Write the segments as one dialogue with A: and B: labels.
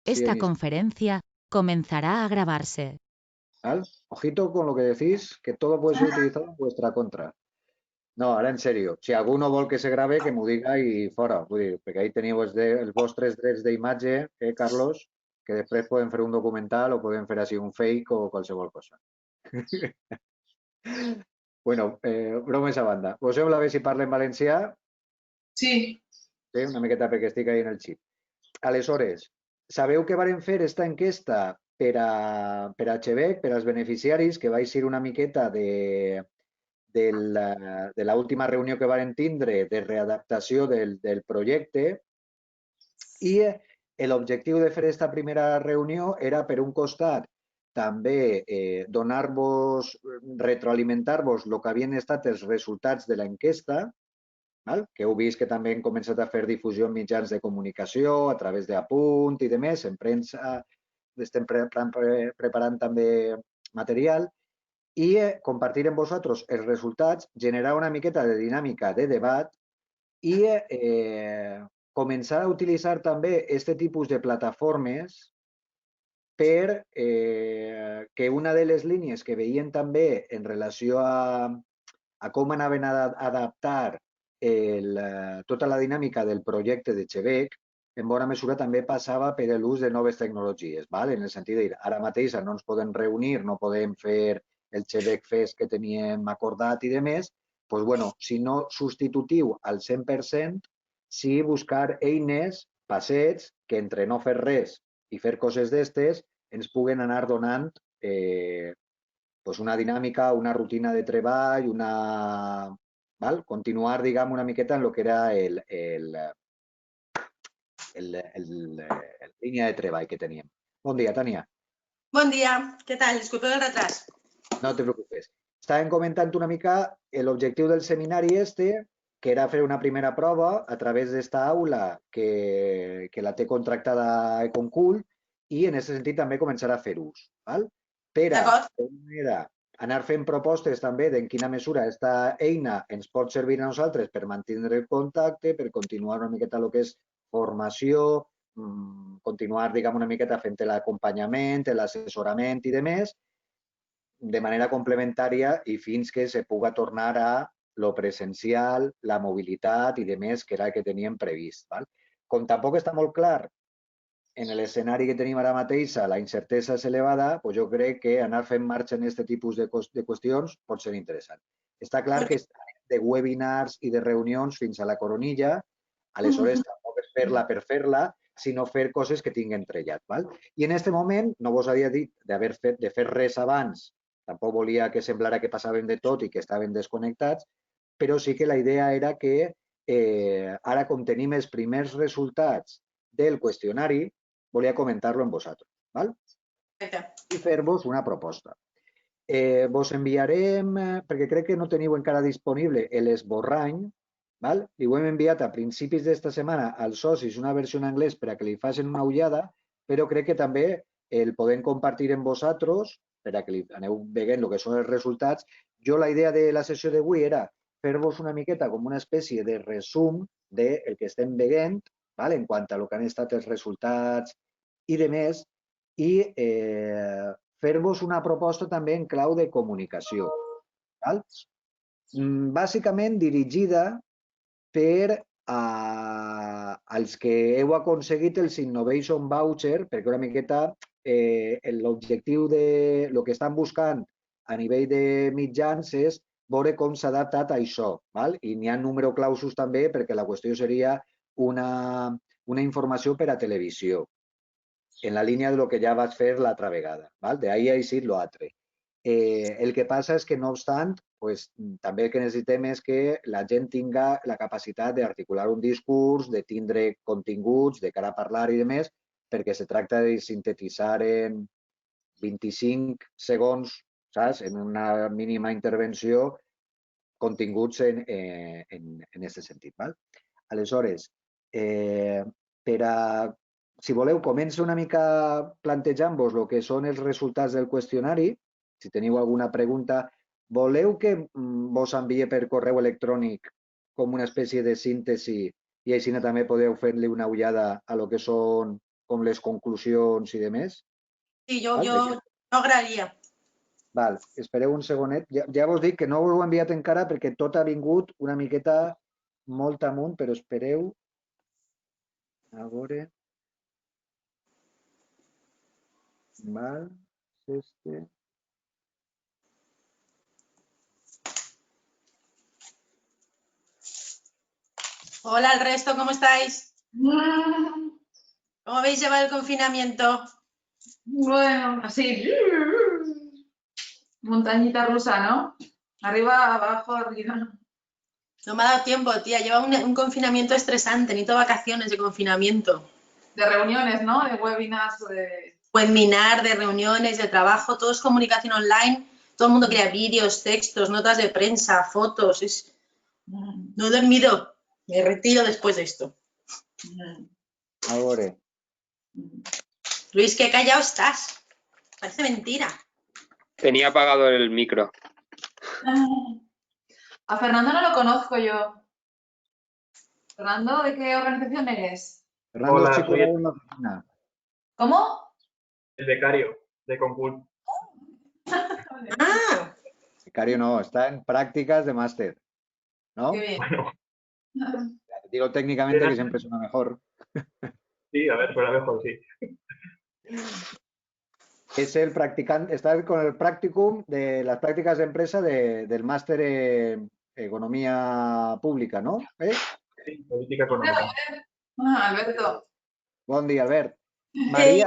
A: Esta
B: Bien,
A: conferencia comenzará a grabarse.
B: ¿vale? Ojito con lo que decís, que todo puede ser utilizado en vuestra contra. No, ara en sèrio. Si alguno vol que se grave, que m'ho diga i fora. Vull dir, perquè ahí teniu els vostres drets d'imatge, Carlos? Que després podem fer un documental o podem fer així un fake o qualsevol cosa. Bueno, bromes a banda. Vos sembla bé si parlo en valencià?
C: Sí.
B: Sí, una miqueta perquè estic ahí en el xip. Aleshores, sabeu que varen fer esta enquesta per a Chebec, per als beneficiaris, que va ser una miqueta de l'última reunió que varen tindre de readaptació del projecte i l'objectiu de fer aquesta primera reunió era, per un costat, també donar-vos, retroalimentar-vos el que havien estat els resultats de l'enquesta, que heu vist que també hem començat a fer difusió en mitjans de comunicació, a través d'Apunt i de més, en premsa, estem preparant també material, i compartir amb vosaltres els resultats, generar una miqueta de dinàmica de debat i començar a utilitzar també aquest tipus de plataformes per que una de les línies que veien també en relació a com anaven a adaptar tota la dinàmica del projecte de Chebec, en bona mesura també passava per l'ús de noves tecnologies, en el sentit de dir, ara mateix no ens podem reunir, no podem fer el Chebec Fest que teníem acordat i de més, doncs, bueno, si no substitutiu al 100%, sí buscar eines, passets, que entre no fer res i fer coses d'estes ens puguen anar donant pues una dinàmica, una rutina de treball, continuar, diguem, una miqueta en el que era la línia de treball que teníem. Bon dia, Tània.
C: Bon dia, què tal? Disculpeu el retras.
B: No te preocupes. Estàvem comentant una mica l'objectiu del seminari que era fer una primera prova a través d'esta aula que la té contractada Econcool i en aquest sentit també començar a fer ús. Per a anar fent propostes també d'en quina mesura aquesta eina ens pot servir a nosaltres per mantenir el contacte, per continuar una miqueta el que és formació, continuar, diguem, una miqueta fent l'acompanyament, l'assessorament i demés, de manera complementària i fins que se puga tornar a lo presencial, la mobilitat i de més que era el que teníem previst. Com tampoc està molt clar en l'escenari que tenim ara mateix, la incertesa és elevada, doncs jo crec que anar fent marxa en aquest tipus de qüestions pot ser interessant. Està clar que està de webinars i de reunions fins a la coronilla, aleshores tampoc és fer-la per fer-la, sinó fer coses que tinguen trellat. I en aquest moment, no vos havia dit de fer res abans, tampoc volia que semblara que passàvem de tot i que estàvem desconnectats, però sí que la idea era que ara, com tenim els primers resultats del qüestionari, volia comentar-lo amb vosaltres. I fer-vos una proposta. Vos enviarem, perquè crec que no teniu encara disponible l'esborrany, li ho hem enviat a principis d'esta setmana als socis una versió en anglès per a que li facin una ullada, però crec que també el podem compartir amb vosaltres per a que li aneu veient el que són els resultats. Jo la idea de la sessió d'avui era fer-vos una miqueta com una espècie de resum del que estem veient en quant a el que han estat els resultats i de més, i fer-vos una proposta també en clau de comunicació. Bàsicament dirigida per als que heu aconseguit els Innovation Voucher, perquè una miqueta l'objectiu de el que estan buscant a nivell de mitjans és veure com s'ha adaptat a això. I n'hi ha número clausus també perquè la qüestió seria una informació per a televisió, en la línia del que ja vaig fer l'altra vegada. D'ahí ha eixit l'altre. El que passa és que, no obstant, també el que necessitem és que la gent tinga la capacitat d'articular un discurs, de tindre continguts, de cara a parlar i demés, perquè se tracta de sintetitzar en 25 segons, saps, en una mínima intervenció, continguts en aquest sentit. Aleshores, si voleu, començo una mica plantejant-vos el que són els resultats del qüestionari. Si teniu alguna pregunta, voleu que vos enviï per correu electrònic com una espècie de síntesi i així també podeu fer-li una ullada a lo que són com les conclusions i demés?
C: Sí, jo
B: Val?
C: no agraria.
B: Val, espereu un segonet. Ja vos dic que no us ho he enviat encara perquè tot ha vingut una miqueta molt amunt, però espereu. A veure. Val, este.
C: Hola al resto, ¿cómo estáis? ¿Cómo habéis llevado el confinamiento?
D: Bueno, así. Montañita rusa, ¿no? Arriba, abajo, arriba.
C: No me ha dado tiempo, tía. Lleva un confinamiento estresante. Necesito vacaciones de confinamiento.
D: De reuniones, ¿no? De webinars, de...
C: Webinar, de reuniones, de trabajo. Todo es comunicación online. Todo el mundo crea vídeos, textos, notas de prensa, fotos. No he dormido. Me retiro después de esto.
B: A veure.
C: Luis, qué callado estás. Parece mentira.
E: Tenía apagado el micro.
D: A Fernando no lo conozco yo. Fernando, ¿de qué organización eres?
B: Fernando
F: Hola,
B: és xico
F: soy
B: en l'oficina.
D: ¿Cómo?
F: el becario de Concul.
C: Ah,
B: Becario no, está en prácticas de máster. ¿No?
D: Qué bien.
F: Bueno,
B: Digo técnicamente que siempre suena mejor.
F: sí, a ver, suena mejor, sí.
B: Es el practicante, está con el practicum de las prácticas de empresa del máster en Economía Pública, ¿no?
F: Sí, política económica.
D: Alberto.
B: Bon dia, Albert.
C: hey,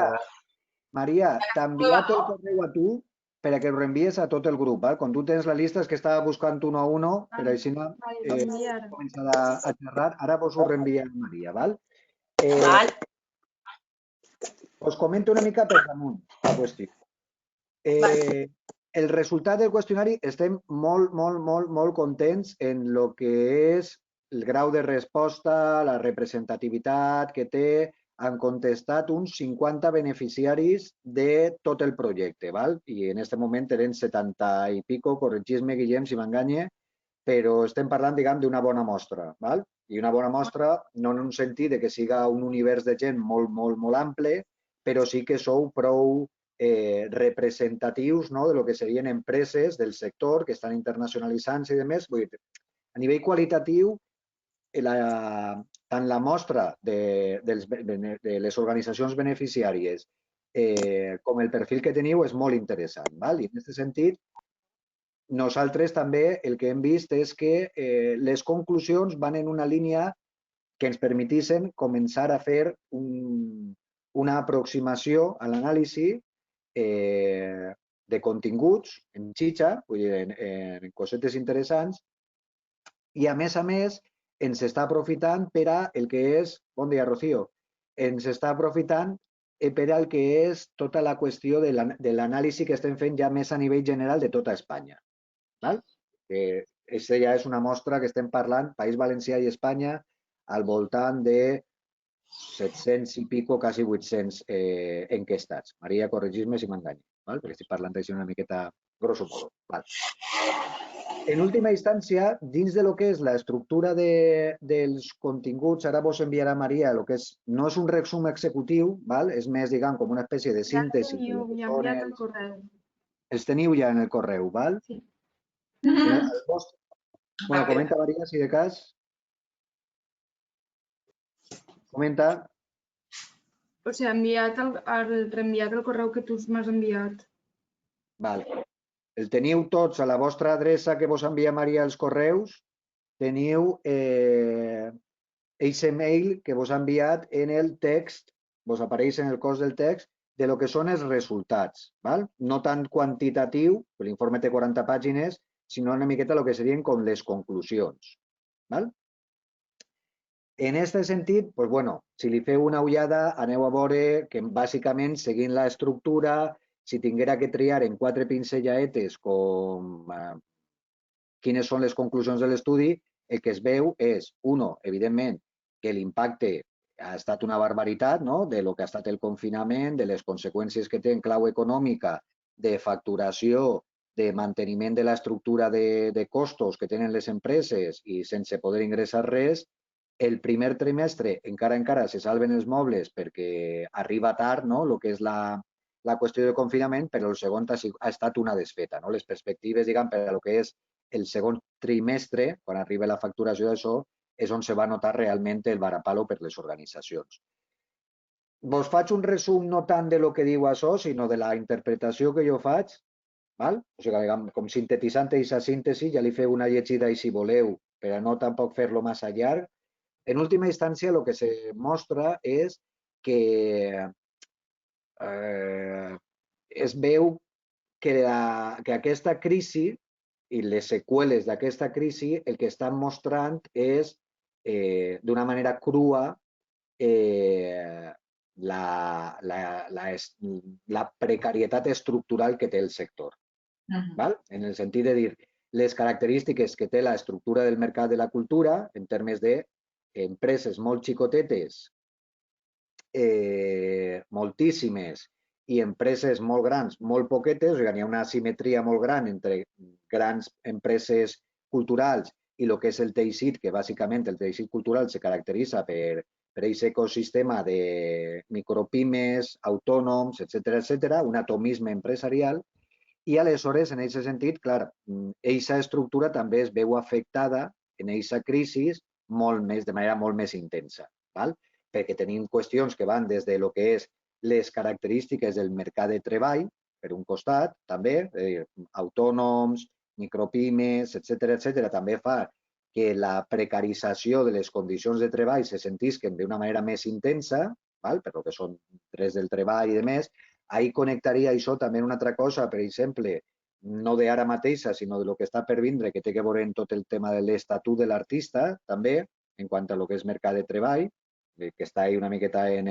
B: Maria, t'ha enviat el correu a tu per a que ho reenvies a tot el grup. Val? Quan tu tens la llista és que estava buscant uno a uno, per així començar a xerrar. Ara vos ho reenvia a Maria. Val?
C: val.
B: Us comento una mica per damunt la qüestió. El resultat del qüestionari estem molt contents en el que és el grau de resposta, la representativitat que té. Han contestat uns 50 beneficiaris de tot el projecte, val? I en aquest moment eren 70 i pico, corregis-me, Guillem, si m'enganye, però estem parlant, diguem, d'una bona mostra, val? I una bona mostra no en un sentit de que siga un univers de gent molt ample, però sí que sou prou representatius, no?, de lo que serien empreses del sector que estan internacionalitzant-se i demés. Vull dir, a nivell qualitatiu, tant la mostra de les organitzacions beneficiàries com el perfil que teniu és molt interessant. Val? I en aquest sentit, nosaltres també el que hem vist és que les conclusions van en una línia que ens permetessin començar a fer una aproximació a l'anàlisi de continguts en xitxa, vull dir, en cosetes interessants, i a més ens està aprofitant per a el que és, bon dia, Rocío, ens està aprofitant per al que és tota la qüestió de l'anàlisi que estem fent ja més a nivell general de tota Espanya. Aquesta ja és una mostra que estem parlant, País Valencià i Espanya, al voltant de 700 i pico, quasi 800 enquestats. Maria, corregis-me si m'enganyo, perquè estic parlant d'això una miqueta grosso modo. En última instància, dins de lo que és l'estructura dels continguts, ara vos enviarà Maria el que és, no és un resum executiu, és més, diguem, com una espècie de síntesi.
G: Ja l'he enviat al correu.
B: Els teniu ja en el correu, val?
G: Sí.
B: Bueno, comenta, Maria, si de cas. Comenta.
G: O sigui, reenviat el correu que tu m'has enviat.
B: Val. El teniu tots a la vostra adreça que vos envia Maria els correus. Teniu aquest mail que vos ha enviat en el text, vos apareix en el cos del text, de lo que són els resultats. No tant quantitatiu, l'informe té 40 pàgines, sinó una miqueta el que serien com les conclusions. En aquest sentit, si li feu una ullada, aneu a veure que bàsicament, seguint l'estructura, si tinguera que triar en 4 pincelladetes quines són les conclusions de l'estudi, el que es veu és, evidentment, que l'impacte ha estat una barbaritat, de lo que ha estat el confinament, de les conseqüències que té en clau econòmica, de facturació, de manteniment de l'estructura de costos que tenen les empreses i sense poder ingressar res, El primer trimestre encara se salven els mobles perquè arriba tard, no?, el que és la qüestió de confinament, però el segon ha estat una desfeta. No? Les perspectives, diguem, per a el que és el segon trimestre, quan arriba la facturació d'això, és on se va notar realment el varapalo per les organitzacions. Vos faig un resum no tant de lo que diu això, sinó de la interpretació que jo faig, val? O sigui, diguem, com sintetitzant aquesta síntesi, ja li feu una llegida i si voleu, per a no tampoc fer-lo massa llarg. En última instància, el que se mostra és que es veu que aquesta crisi i les seqüeles d'aquesta crisi el que estan mostrant és, d'una manera crua, la precarietat estructural que té el sector. ¿Val? En el sentit de dir les característiques que té l'estructura del mercat de la cultura en termes d'empreses molt xicotetes, moltíssimes, i empreses molt grans, molt poquetes, o sigui, hi ha una asimetria molt gran entre grans empreses culturals i el que és el teixit, que bàsicament el teixit cultural se caracteritza per aquest ecosistema de micropimes, autònoms, etc., un atomisme empresarial, i aleshores, en aquest sentit, clar, aquesta estructura també es veu afectada en aquesta crisi de manera molt més intensa, val? Perquè tenim qüestions que van des de lo que és les característiques del mercat de treball, per un costat, també, autònoms, micropimes, etc., també fa que la precarització de les condicions de treball se sentisquen d'una manera més intensa, val? Per lo que són drets del treball i demés. Ahí connectaria això també una altra cosa, per exemple, no d'ara mateixa, sinó de lo que està per vindre, que té que veure en tot el tema de l'estatut de l'artista, també, en quant a lo que és mercat de treball, que està ahí una miqueta en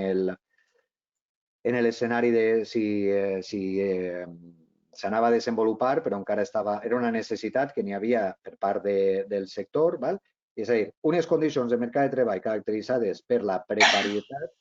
B: l'escenari de si s'anava a desenvolupar, però encara era una necessitat que n'hi havia per part del sector. Val? És a dir, unes condicions de mercat de treball caracteritzades per la precarietat,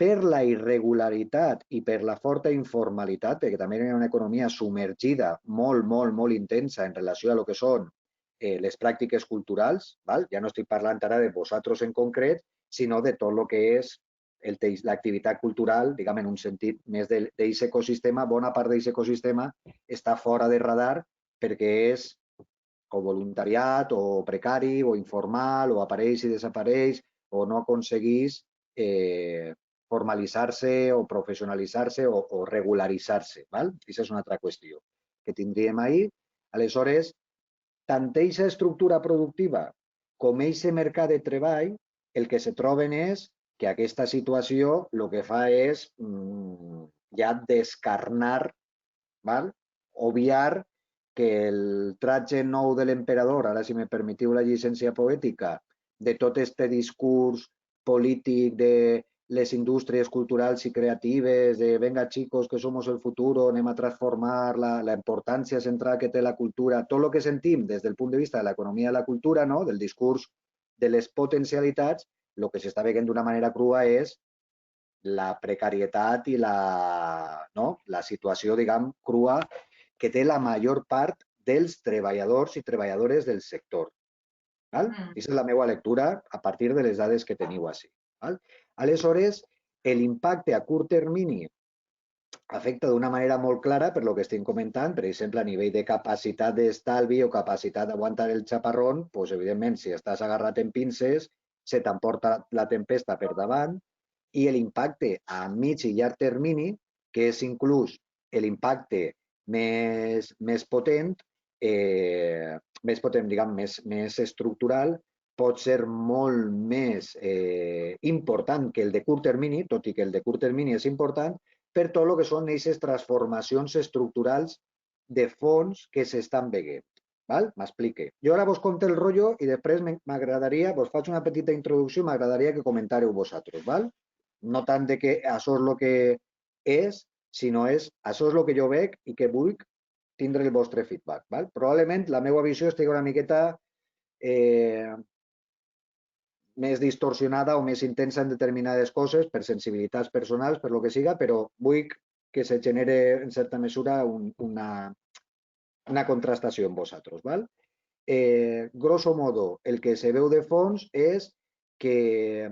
B: per la irregularitat i per la forta informalitat, perquè també hi ha una economia submergida molt, molt, molt intensa en relació a lo que són les pràctiques culturals. Val? Ja no estic parlant ara de vosaltres en concret, sinó de tot el que és l'activitat cultural, diguem, en un sentit més d'aquest ecosistema. Bona part d'aquest ecosistema està fora de radar perquè és o voluntariat, o precari, o informal, o apareix i desapareix, o no aconseguís formalitzar-se o professionalitzar-se o regularitzar-se. Aquesta és una altra qüestió que tindríem ahir. Aleshores, tant aquesta estructura productiva com aquest mercat de treball, el que se troben és que aquesta situació el que fa és ja descarnar, obviar que el tratge nou de l'emperador, ara si me permetiu la llicència poètica, de tot este discurs polític de les indústries culturals i creatives, de venga chicos que somos el futuro, anem a transformar la importància central que té la cultura, tot el que sentim des del punt de vista de l'economia de la cultura, del discurs de les potencialitats, el que s'està veient d'una manera crua és la precarietat i la situació, diguem, crua que té la major part dels treballadors i treballadores del sector. Aquesta és la meva lectura a partir de les dades que teniu així. Aleshores, l'impacte a curt termini afecta d'una manera molt clara per lo que estem comentant, per exemple, a nivell de capacitat d'estalvi o capacitat d'aguantar el xaparrón, doncs, evidentment, si estàs agarrat en pinces, se t'emporta la tempesta per davant, i l'impacte a mig i llarg termini, que és inclús l'impacte més potent, diguem, més estructural, pot ser molt més important que el de curt termini, tot i que el de curt termini és important, per tot el que són aquestes transformacions estructurals de fons que s'estan veient. M'explique. Jo ara vos conto el rotllo i després m'agradaria, vos faig una petita introducció, m'agradaria que comentàreu vosaltres. No tant de que això és el que és, sinó això és el que jo veig i que vull tindre el vostre feedback. Probablement la meva visió estigui una miqueta més distorsionada o més intensa en determinades coses, per sensibilitats personals, per lo que siga, però vull que se genere en certa mesura una contrastació en vosaltres. Grosso modo, el que se veu de fons és que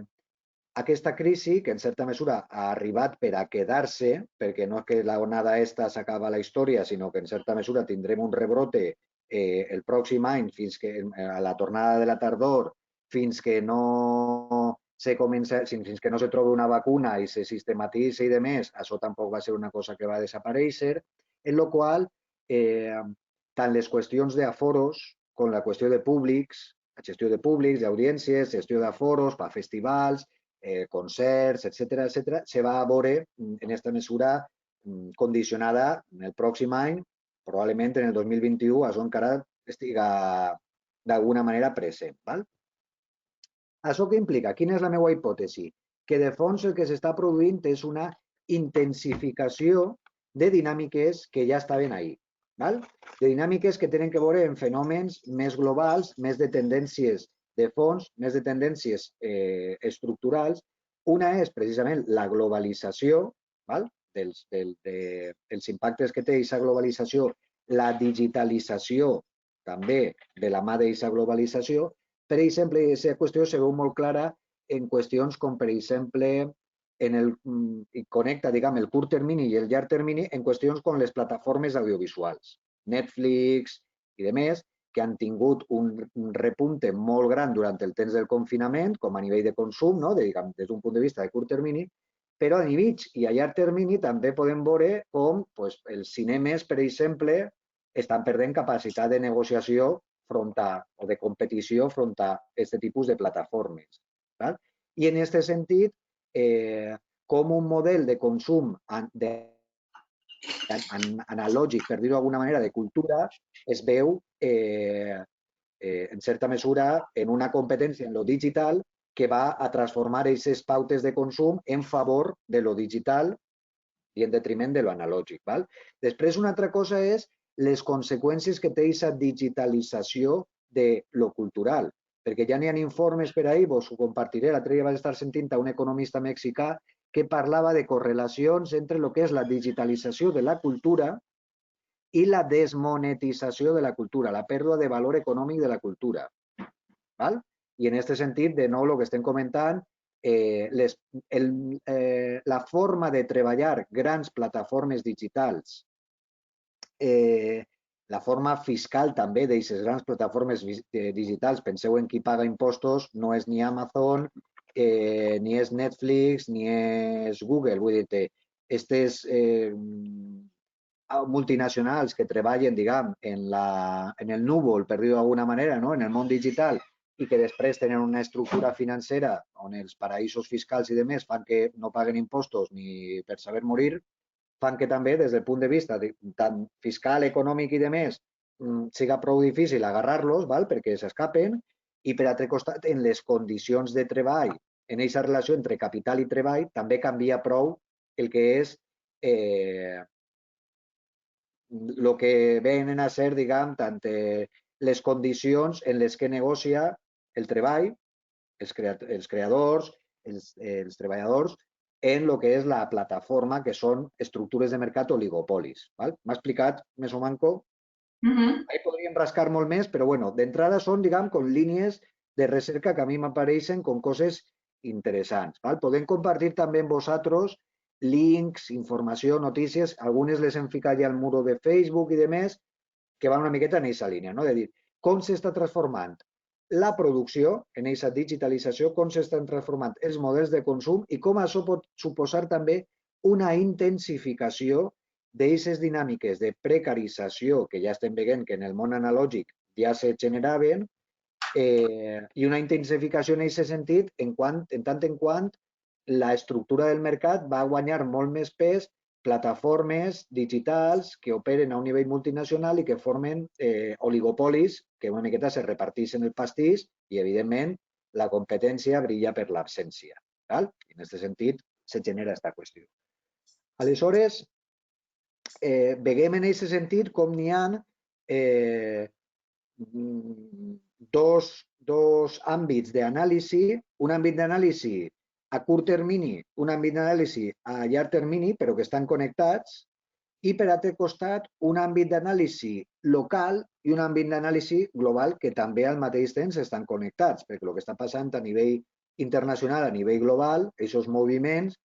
B: aquesta crisi, que en certa mesura ha arribat per a quedar-se, perquè no és que la onada esta s'acaba la història, sinó que en certa mesura tindrem un rebrote el pròxim any, fins que a la tornada de la tardor, fins que no fins que no se trobi una vacuna i se sistematitzi i demés, això tampoc va ser una cosa que va desaparèixer, en la qual tant les qüestions d'aforos com la qüestió de públics, la gestió de públics, d'audiències, gestió d'aforos per festivals, concerts, etc., se va a veure en aquesta mesura condicionada en el pròxim any, probablement en el 2021, això encara estiga d'alguna manera present. Val? Això què implica? Quina és la meva hipòtesi? Que de fons el que s'està produint és una intensificació de dinàmiques que ja estaven ahí. Val? De dinàmiques que tenen que veure en fenòmens més globals, més de tendències de fons, més de tendències estructurals. Una és precisament la globalització, val? dels impactes que té aquesta globalització, la digitalització també de la mà d'aquesta globalització. Per exemple, aquesta qüestió se veu molt clara en qüestions com, per exemple, i connecta, diguem, el curt termini i el llarg termini en qüestions com les plataformes audiovisuals, Netflix i demés, que han tingut un repunte molt gran durant el temps del confinament, com a nivell de consum, no? Des d'un punt de vista de curt termini, però a mig i a llarg termini també podem veure com els cinemes, per exemple, estan perdent capacitat de negociació o de competició front a aquest tipus de plataformes. I en aquest sentit, com un model de consum analògic, per dir-ho d'alguna manera, de cultura, es veu en certa mesura en una competència en lo digital que va a transformar aquestes pautes de consum en favor de lo digital i en detriment de lo analògic. Després, una altra cosa és les conseqüències que té aquesta digitalització de lo cultural, perquè ja n'hi ha informes per ahí, vos ho compartiré, l'altre dia vaig estar sentint a un economista mexicà que parlava de correlacions entre el que és la digitalització de la cultura i la desmonetització de la cultura, la pèrdua de valor econòmic de la cultura. I en aquest sentit, de nou, el que estem comentant, la forma de treballar grans plataformes digitals, la forma fiscal també d'aquestes grans plataformes digitals, penseu en qui paga impostos, no és ni Amazon, ni és Netflix, ni és Google. Vull dir, aquestes multinacionals que treballen, diguem, en el núvol, per dir-ho d'alguna manera, en el món digital, i que després tenen una estructura financera on els paraïsos fiscals i demés fan que no paguen impostos ni per saber morir, fan que també, des del punt de vista tant fiscal, econòmic i demés, siga prou difícil agarrar-los perquè s'escapen, i per altre costat, en les condicions de treball, en aquesta relació entre capital i treball, també canvia prou el que és el que venen a ser, diguem, tant les condicions en les que negocia el treball, els creadors, els treballadors, en el que és la plataforma, que són estructures de mercat oligopolis. M'ha explicat més o manco? Ahí podríem rascar molt més, però bueno, d'entrada són, diguem, com línies de recerca que a mi m'apareixen com coses interessants. Podem compartir també amb vosaltres links, informació, notícies, algunes les hem ficat ja al muro de Facebook i demés, que van una miqueta en aquesta línia, de dir, com s'està transformant la producció en aquesta digitalització, com s'estan transformant els models de consum i com això pot suposar també una intensificació d'aquestes dinàmiques de precarització que ja estem veient que en el món analògic ja se generaven i una intensificació en aquest sentit en tant en quant l'estructura del mercat va guanyar molt més pes plataformes digitals que operen a un nivell multinacional i que formen oligopolis que una miqueta se reparteixen el pastís i, evidentment, la competència brilla per l'absència. En aquest sentit, se genera aquesta qüestió. Aleshores, veiem en aquest sentit com n'hi ha dos àmbits d'anàlisi, un àmbit d'anàlisi a curt termini, un àmbit d'anàlisi a llarg termini, però que estan connectats, i per altre costat un àmbit d'anàlisi local i un àmbit d'anàlisi global que també al mateix temps estan connectats, perquè el que està passant a nivell internacional a nivell global, aquests moviments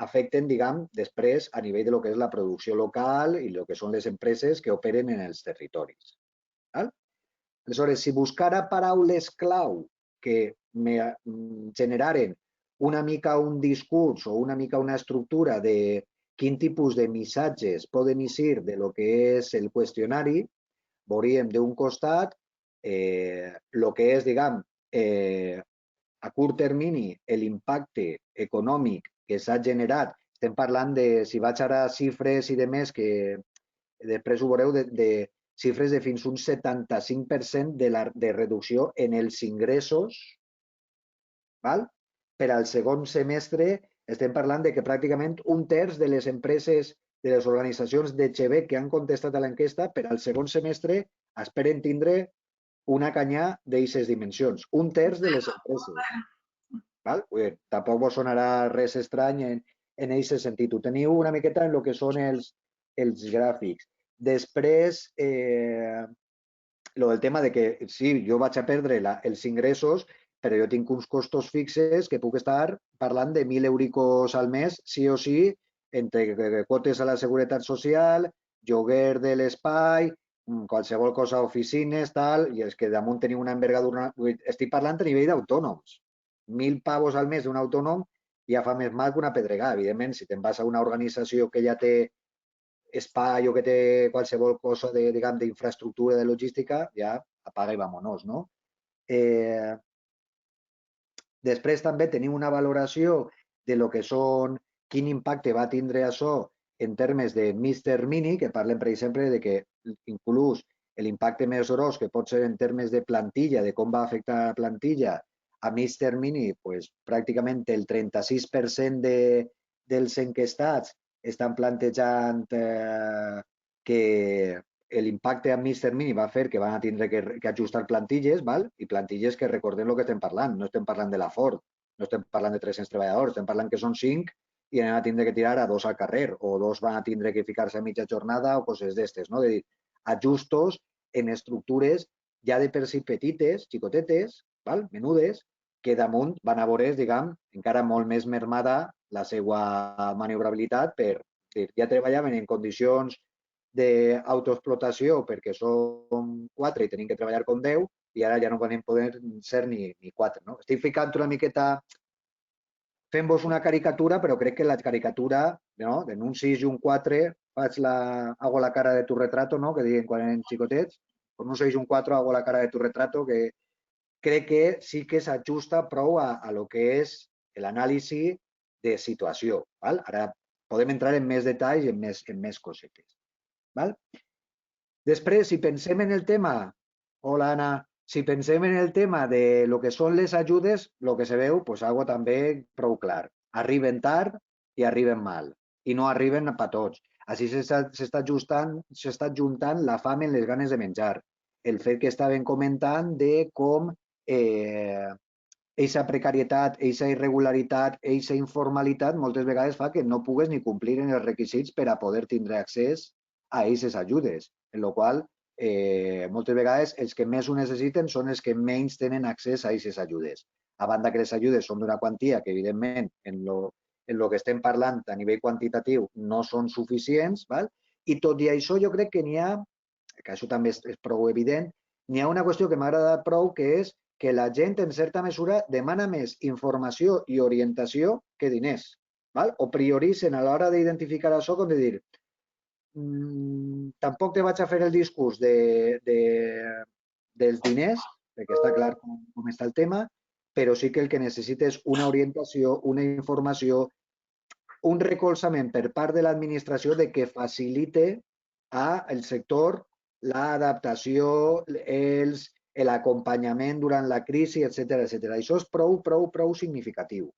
B: afecten, diguem, després a nivell de lo que és la producció local i el que són les empreses que operen en els territoris. Val? Aleshores, si buscara paraules clau que me generaren una mica un discurs o una mica una estructura de quin tipus de missatges poden eixir de lo que és el qüestionari, veuríem d'un costat el que és, diguem, a curt termini l'impacte econòmic que s'ha generat. Estem parlant de, si vaig ara a xifres i de més, que després ho veureu, de xifres de fins a un 75% de reducció en els ingressos. Val? Per al segon semestre estem parlant de que pràcticament un terç de les empreses, de les organitzacions de Chebec que han contestat a l'enquesta, per al segon semestre esperen tindre una canya d'aquestes dimensions. Un terç de les empreses. Val? Tampoc vos sonarà res estrany en aquest sentit. Ho teniu una miqueta en el que són els gràfics. Després, el tema de que sí, jo vaig a perdre els ingressos, però jo tinc uns costos fixes que puc estar parlant de 1.000 euricos al mes, sí o sí, entre quotes a la Seguretat Social, lloguer de l'espai, qualsevol cosa, oficines, tal, i és que damunt teniu una envergadura... Estic parlant a nivell d'autònoms. 1.000 pavos al mes d'un autònom ja fa més mal que una pedregada. Evidentment, si te'n vas a una organització que ja té espai o que té qualsevol cosa d'infraestructura, de logística, ja apaga i vámonos, no? Després també tenim una valoració de lo que són, quin impacte va tindre això en termes de mig termini, que parlem, per exemple, de que inclús l'impacte més gros que pot ser en termes de plantilla, de com va afectar la plantilla, a mig termini, pràcticament el 36% dels enquestats estan plantejant que l'impacte a mig termini va fer que van a tindre que ajustar plantilles, i plantilles que recordem el que estem parlant. No estem parlant de la Ford, no estem parlant de 300 treballadors, estem parlant que són 5 i han a tindre que tirar a 2 al carrer o 2 van a tindre que ficar-se a mitja jornada o coses d'estes. És dir, ajustos en estructures ja de per si petites, xicotetes, menudes, que damunt van a veure, diguem, encara molt més mermada la seva maniobrabilitat per dir, ja treballaven en condicions d'autoexplotació perquè som 4 i tenim que treballar com 10 i ara ja no podem poder ser ni 4. No? Estic ficant una miqueta, fent-vos una caricatura, però crec que la caricatura, no? En un 6 i un 4 hago la cara de tu retrato, no? Que diuen quan eren xicotets, con un 6 i un 4 hago la cara de tu retrato, que crec que sí que s'ajusta prou a lo que és l'anàlisi de situació. Ara podem entrar en més detalls i en més cosetes. Després, si pensem en el tema, hola Anna, si pensem en el tema de lo que són les ajudes, el que se veu, algo també prou clar. Arriben tard i arriben mal. I no arriben per tots. Així s'està juntant la fam en les ganes de menjar. El fet que estàvem comentant de com aquesta precarietat, aquesta irregularitat, aquesta informalitat moltes vegades fa que no pugues ni complir en els requisits per a poder tindre accés a aquestes ajudes, en la qual moltes vegades els que més ho necessiten són els que menys tenen accés a aquestes ajudes. A banda que les ajudes són d'una quantia que, evidentment, en el que estem parlant a nivell quantitatiu no són suficients, i tot i això jo crec que n'hi ha, que això també és prou evident, n'hi ha una qüestió que m'ha agradat prou, que és que la gent, en certa mesura, demana més informació i orientació que diners. O prioritzen a l'hora d'identificar això com de dir tampoc te vaig a fer el discurs dels diners, perquè està clar com està el tema, però sí que el que necessita és una orientació, una informació, un recolzament per part de l'administració de que facilite al sector l'adaptació, l'acompanyament durant la crisi, etc. Això és prou significatiu.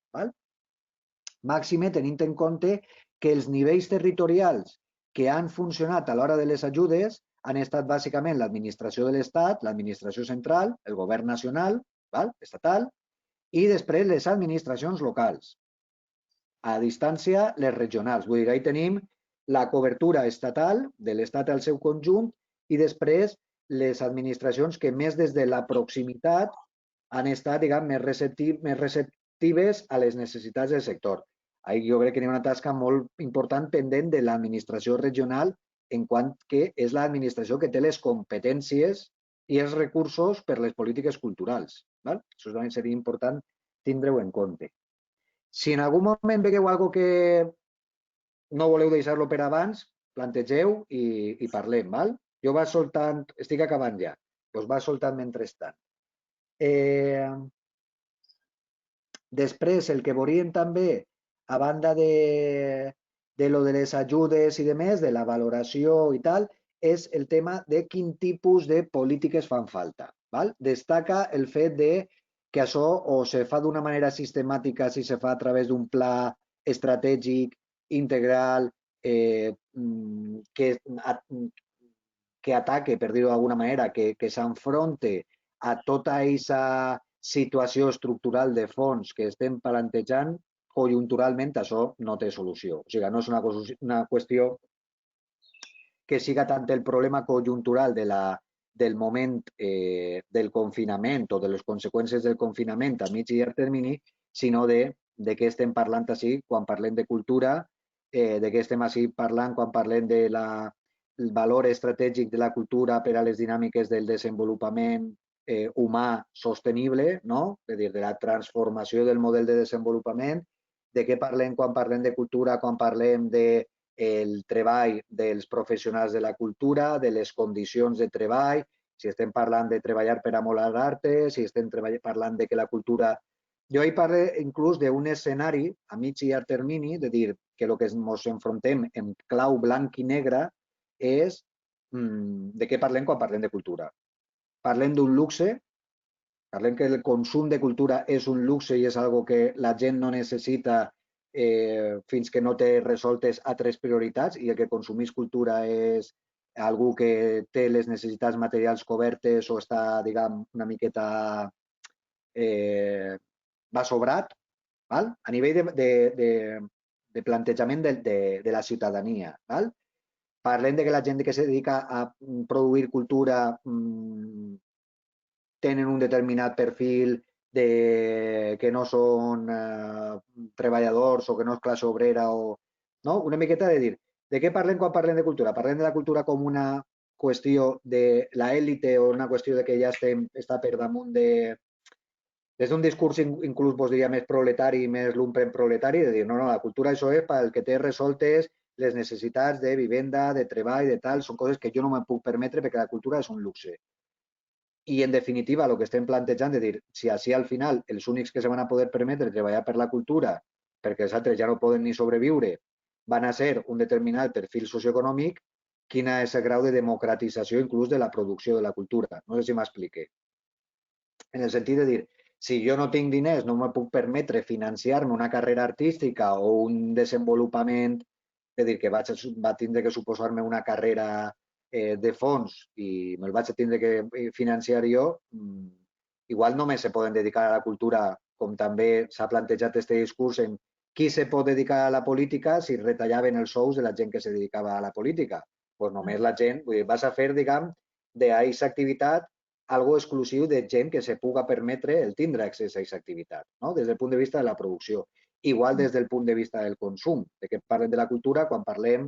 B: Màxime tenint en compte que els nivells territorials que han funcionat a l'hora de les ajudes han estat bàsicament l'administració de l'Estat, l'administració central, el govern nacional, estatal, i després les administracions locals. A distància, les regionals. Vull dir, ahí tenim la cobertura estatal de l'Estat al seu conjunt i després les administracions que més des de la proximitat han estat, diguem, més receptives a les necessitats del sector. Ahí jo crec que hi ha una tasca molt important pendent de l'administració regional en quant que és l'administració que té les competències i els recursos per les polítiques culturals. Val? Això també seria important tindre-ho en compte. Si en algun moment veieu alguna que no voleu deixar-lo per abans, plantegeu i parlem. Val? Jo vaig soltant, estic acabant ja, us vaig soltant mentrestant. Després, el que veuríem també, a banda de lo de les ajudes i de més, de la valoració i tal, és el tema de quin tipus de polítiques fan falta. Val? Destaca el fet de que això o se fa d'una manera sistemàtica si se fa a través d'un pla estratègic, integral, que ataque, per dir-ho d'alguna manera, que s'enfronte a tota aquesta situació estructural de fons que estem plantejant, conjunturalment això no té solució. O sigui, no és una qüestió que siga tant el problema conjuntural del moment del confinament o de les conseqüències del confinament a mig i llarg termini, sinó de què estem parlant així quan parlem de cultura, de què estem així parlant quan parlem del valor estratègic de la cultura per a les dinàmiques del desenvolupament humà sostenible, no? És a dir, de la transformació del model de desenvolupament, de què parlem quan parlem de cultura, quan parlem del treball dels professionals de la cultura, de les condicions de treball, si estem parlant de treballar per amolar l'arte, si estem parlant de que la cultura... Jo hi parlo inclús d'un escenari a mig i llarg termini, de dir que el que ens enfrontem en clau blanc i negre és de què parlem quan parlem de cultura. Parlem d'un luxe, parlem que el consum de cultura és un luxe i és algo que la gent no necessita fins que no té resoltes altres prioritats i el que consumís cultura és algú que té les necessitats materials cobertes o està, diguem, una miqueta va sobrat, val? A nivell de plantejament de la ciutadania. Val? Parlem de que la gent que se dedica a produir cultura tenen un determinat perfil que no són treballadors o que no és classe obrera o... No? Una miqueta de dir, de què parlem quan parlem de cultura? Parlem de la cultura com una qüestió de l'élite o una qüestió de que ja està per damunt de... Des d'un discurs inclús, vos diria, més proletari, més lumpen proletari, de dir, no, la cultura això és pel que té resoltes les necessitats de vivenda, de treball, de tal, són coses que jo no me'n puc permetre perquè la cultura és un luxe. I, en definitiva, el que estem plantejant de dir, si així al final els únics que se van a poder permetre treballar per la cultura, perquè els altres ja no poden ni sobreviure, van a ser un determinat perfil socioeconòmic, quin és el grau de democratització inclús de la producció de la cultura. No sé si m'explique. En el sentit de dir, si jo no tinc diners, no me puc permetre financiar-me una carrera artística o un desenvolupament, és a dir, que va tindre que suposar-me una carrera de fons i me'l vaig tindre que financiar jo, igual només se poden dedicar a la cultura, com també s'ha plantejat aquest discurs en qui se pot dedicar a la política si retallaven els sous de la gent que se dedicava a la política. Doncs només la gent, vull dir, vas a fer, diguem, d'aquesta activitat algo exclusiu de gent que se puga permetre el tindre accés a aquesta activitat, no? Des del punt de vista de la producció. Igual des del punt de vista del consum, de que parlem de la cultura quan parlem...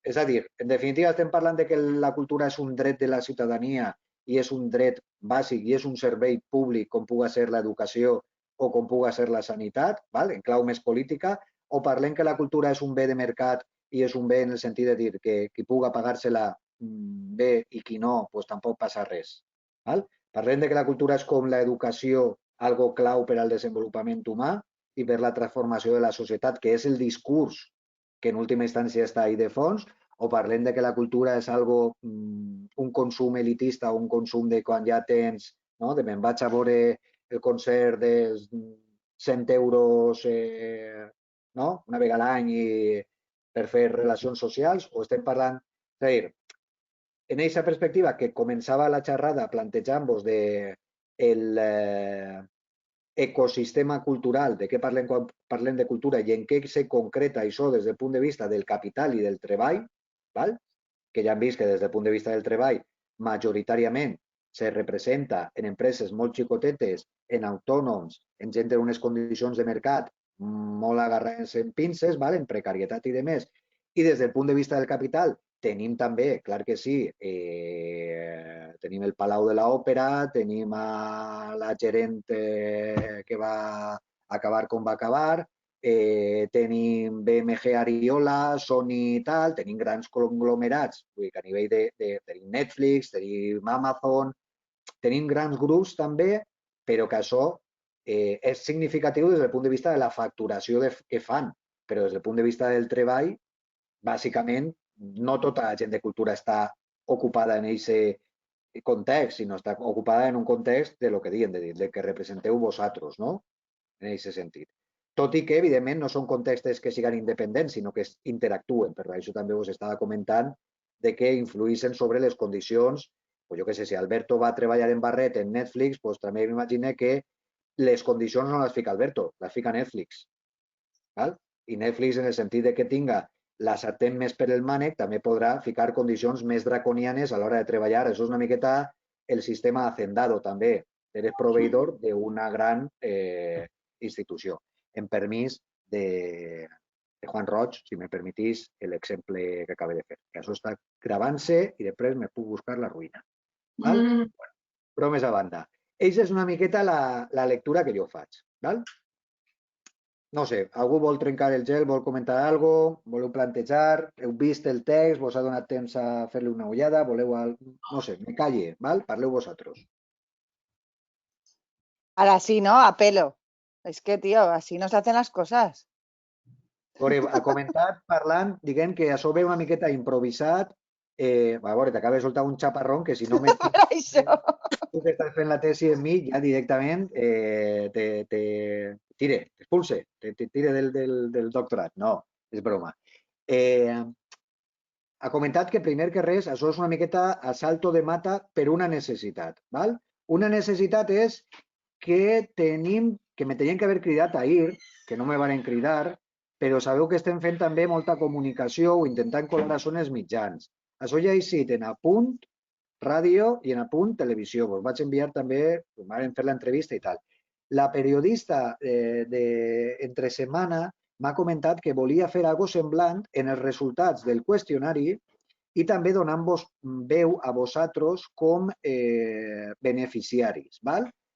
B: És a dir, en definitiva estem parlant de que la cultura és un dret de la ciutadania i és un dret bàsic i és un servei públic com puga ser l'educació o com puga ser la sanitat, en clau més política, o parlem que la cultura és un bé de mercat i és un bé en el sentit de dir que qui puga pagar-se-la bé i qui no, doncs tampoc passa res. Parlem de que la cultura és com l'educació, algo clau per al desenvolupament humà i per la transformació de la societat, que és el discurs que en última instància està ahí de fons, o parlem de que la cultura és algo, un consum elitista, un consum de quan ja tens, no? De me'n vaig a veure el concert dels 100 euros una vegada a l'any per fer relacions socials, o estem parlant... És a dir, en aquesta perspectiva que començava la xerrada plantejant-vos de l'ecosistema cultural, de què parlem quan parlem de cultura i en què se concreta això des del punt de vista del capital i del treball, que ja hem vist que des del punt de vista del treball majoritàriament se representa en empreses molt xicotetes, en autònoms, en gent en unes condicions de mercat molt agarrades en pinces, en precarietat i demés. I des del punt de vista del capital tenim també, clar que sí, tenim el Palau de l'Òpera, tenim a la gerent que va acabar com va acabar, tenim BMG Ariola, Sony i tal, tenim grans conglomerats, vull dir que a nivell de tenim Netflix, tenim Amazon, tenim grans grups també, però que això és significatiu des del punt de vista de la facturació que fan, però des del punt de vista del treball, bàsicament, no tota la gent de cultura està ocupada en aquest context, sinó està ocupada en un context de lo que diuen, de que representeu vosaltres, no? En aquest sentit. Tot i que, evidentment, no són contextos que siguin independents, sinó que interactuen. Per això també us estava comentant de que influïssin sobre les condicions. Jo què sé, si Alberto va treballar en Barret en Netflix, doncs també m'imagino que les condicions no les fica Alberto, les fica Netflix. I Netflix, en el sentit de que tinga la sartén més per el mànec, també podrà ficar condicions més draconianes a l'hora de treballar. Això és una miqueta el sistema hacendado, també. Eres proveïdor d'una gran institució. En permís de Juan Roig, si me permitís, l'exemple que acabo de fer. Que això està gravant-se i després me puc buscar la ruïna. Però més a banda. Eixa és una miqueta la lectura que jo faig. No sé, algú vol trencar el gel, vol comentar alguna cosa, voleu plantejar, heu vist el text, vos ha donat temps a fer-li una ullada, voleu... No sé, me calle, parleu vosaltres.
H: Ahora sí, ¿no? A pelo. Es que, tío, así no se hacen las cosas.
B: Ha comentat, parlant, diguem que això ve una miqueta improvisat. A veure, t'acaba de soltar un xaparrón que si no me... Tu que estàs fent la tesi en mi, ja directament t'expulse, te tire del doctorat. No, és broma. Ha comentat que primer que res, això és una miqueta a salto de mata per una necessitat. Una necessitat és que me tenien que haver cridat ahir, que no me van cridar, però sabeu que estem fent també molta comunicació o intentant colar a zones mitjans. Això ja he eixit en Apunt ràdio i en Apunt televisió. Vos vaig enviar també, vam fer l'entrevista i tal. La periodista d'entre setmana m'ha comentat que volia fer alguna cosa semblant en els resultats del qüestionari i també donant-vos veu a vosaltres com beneficiaris,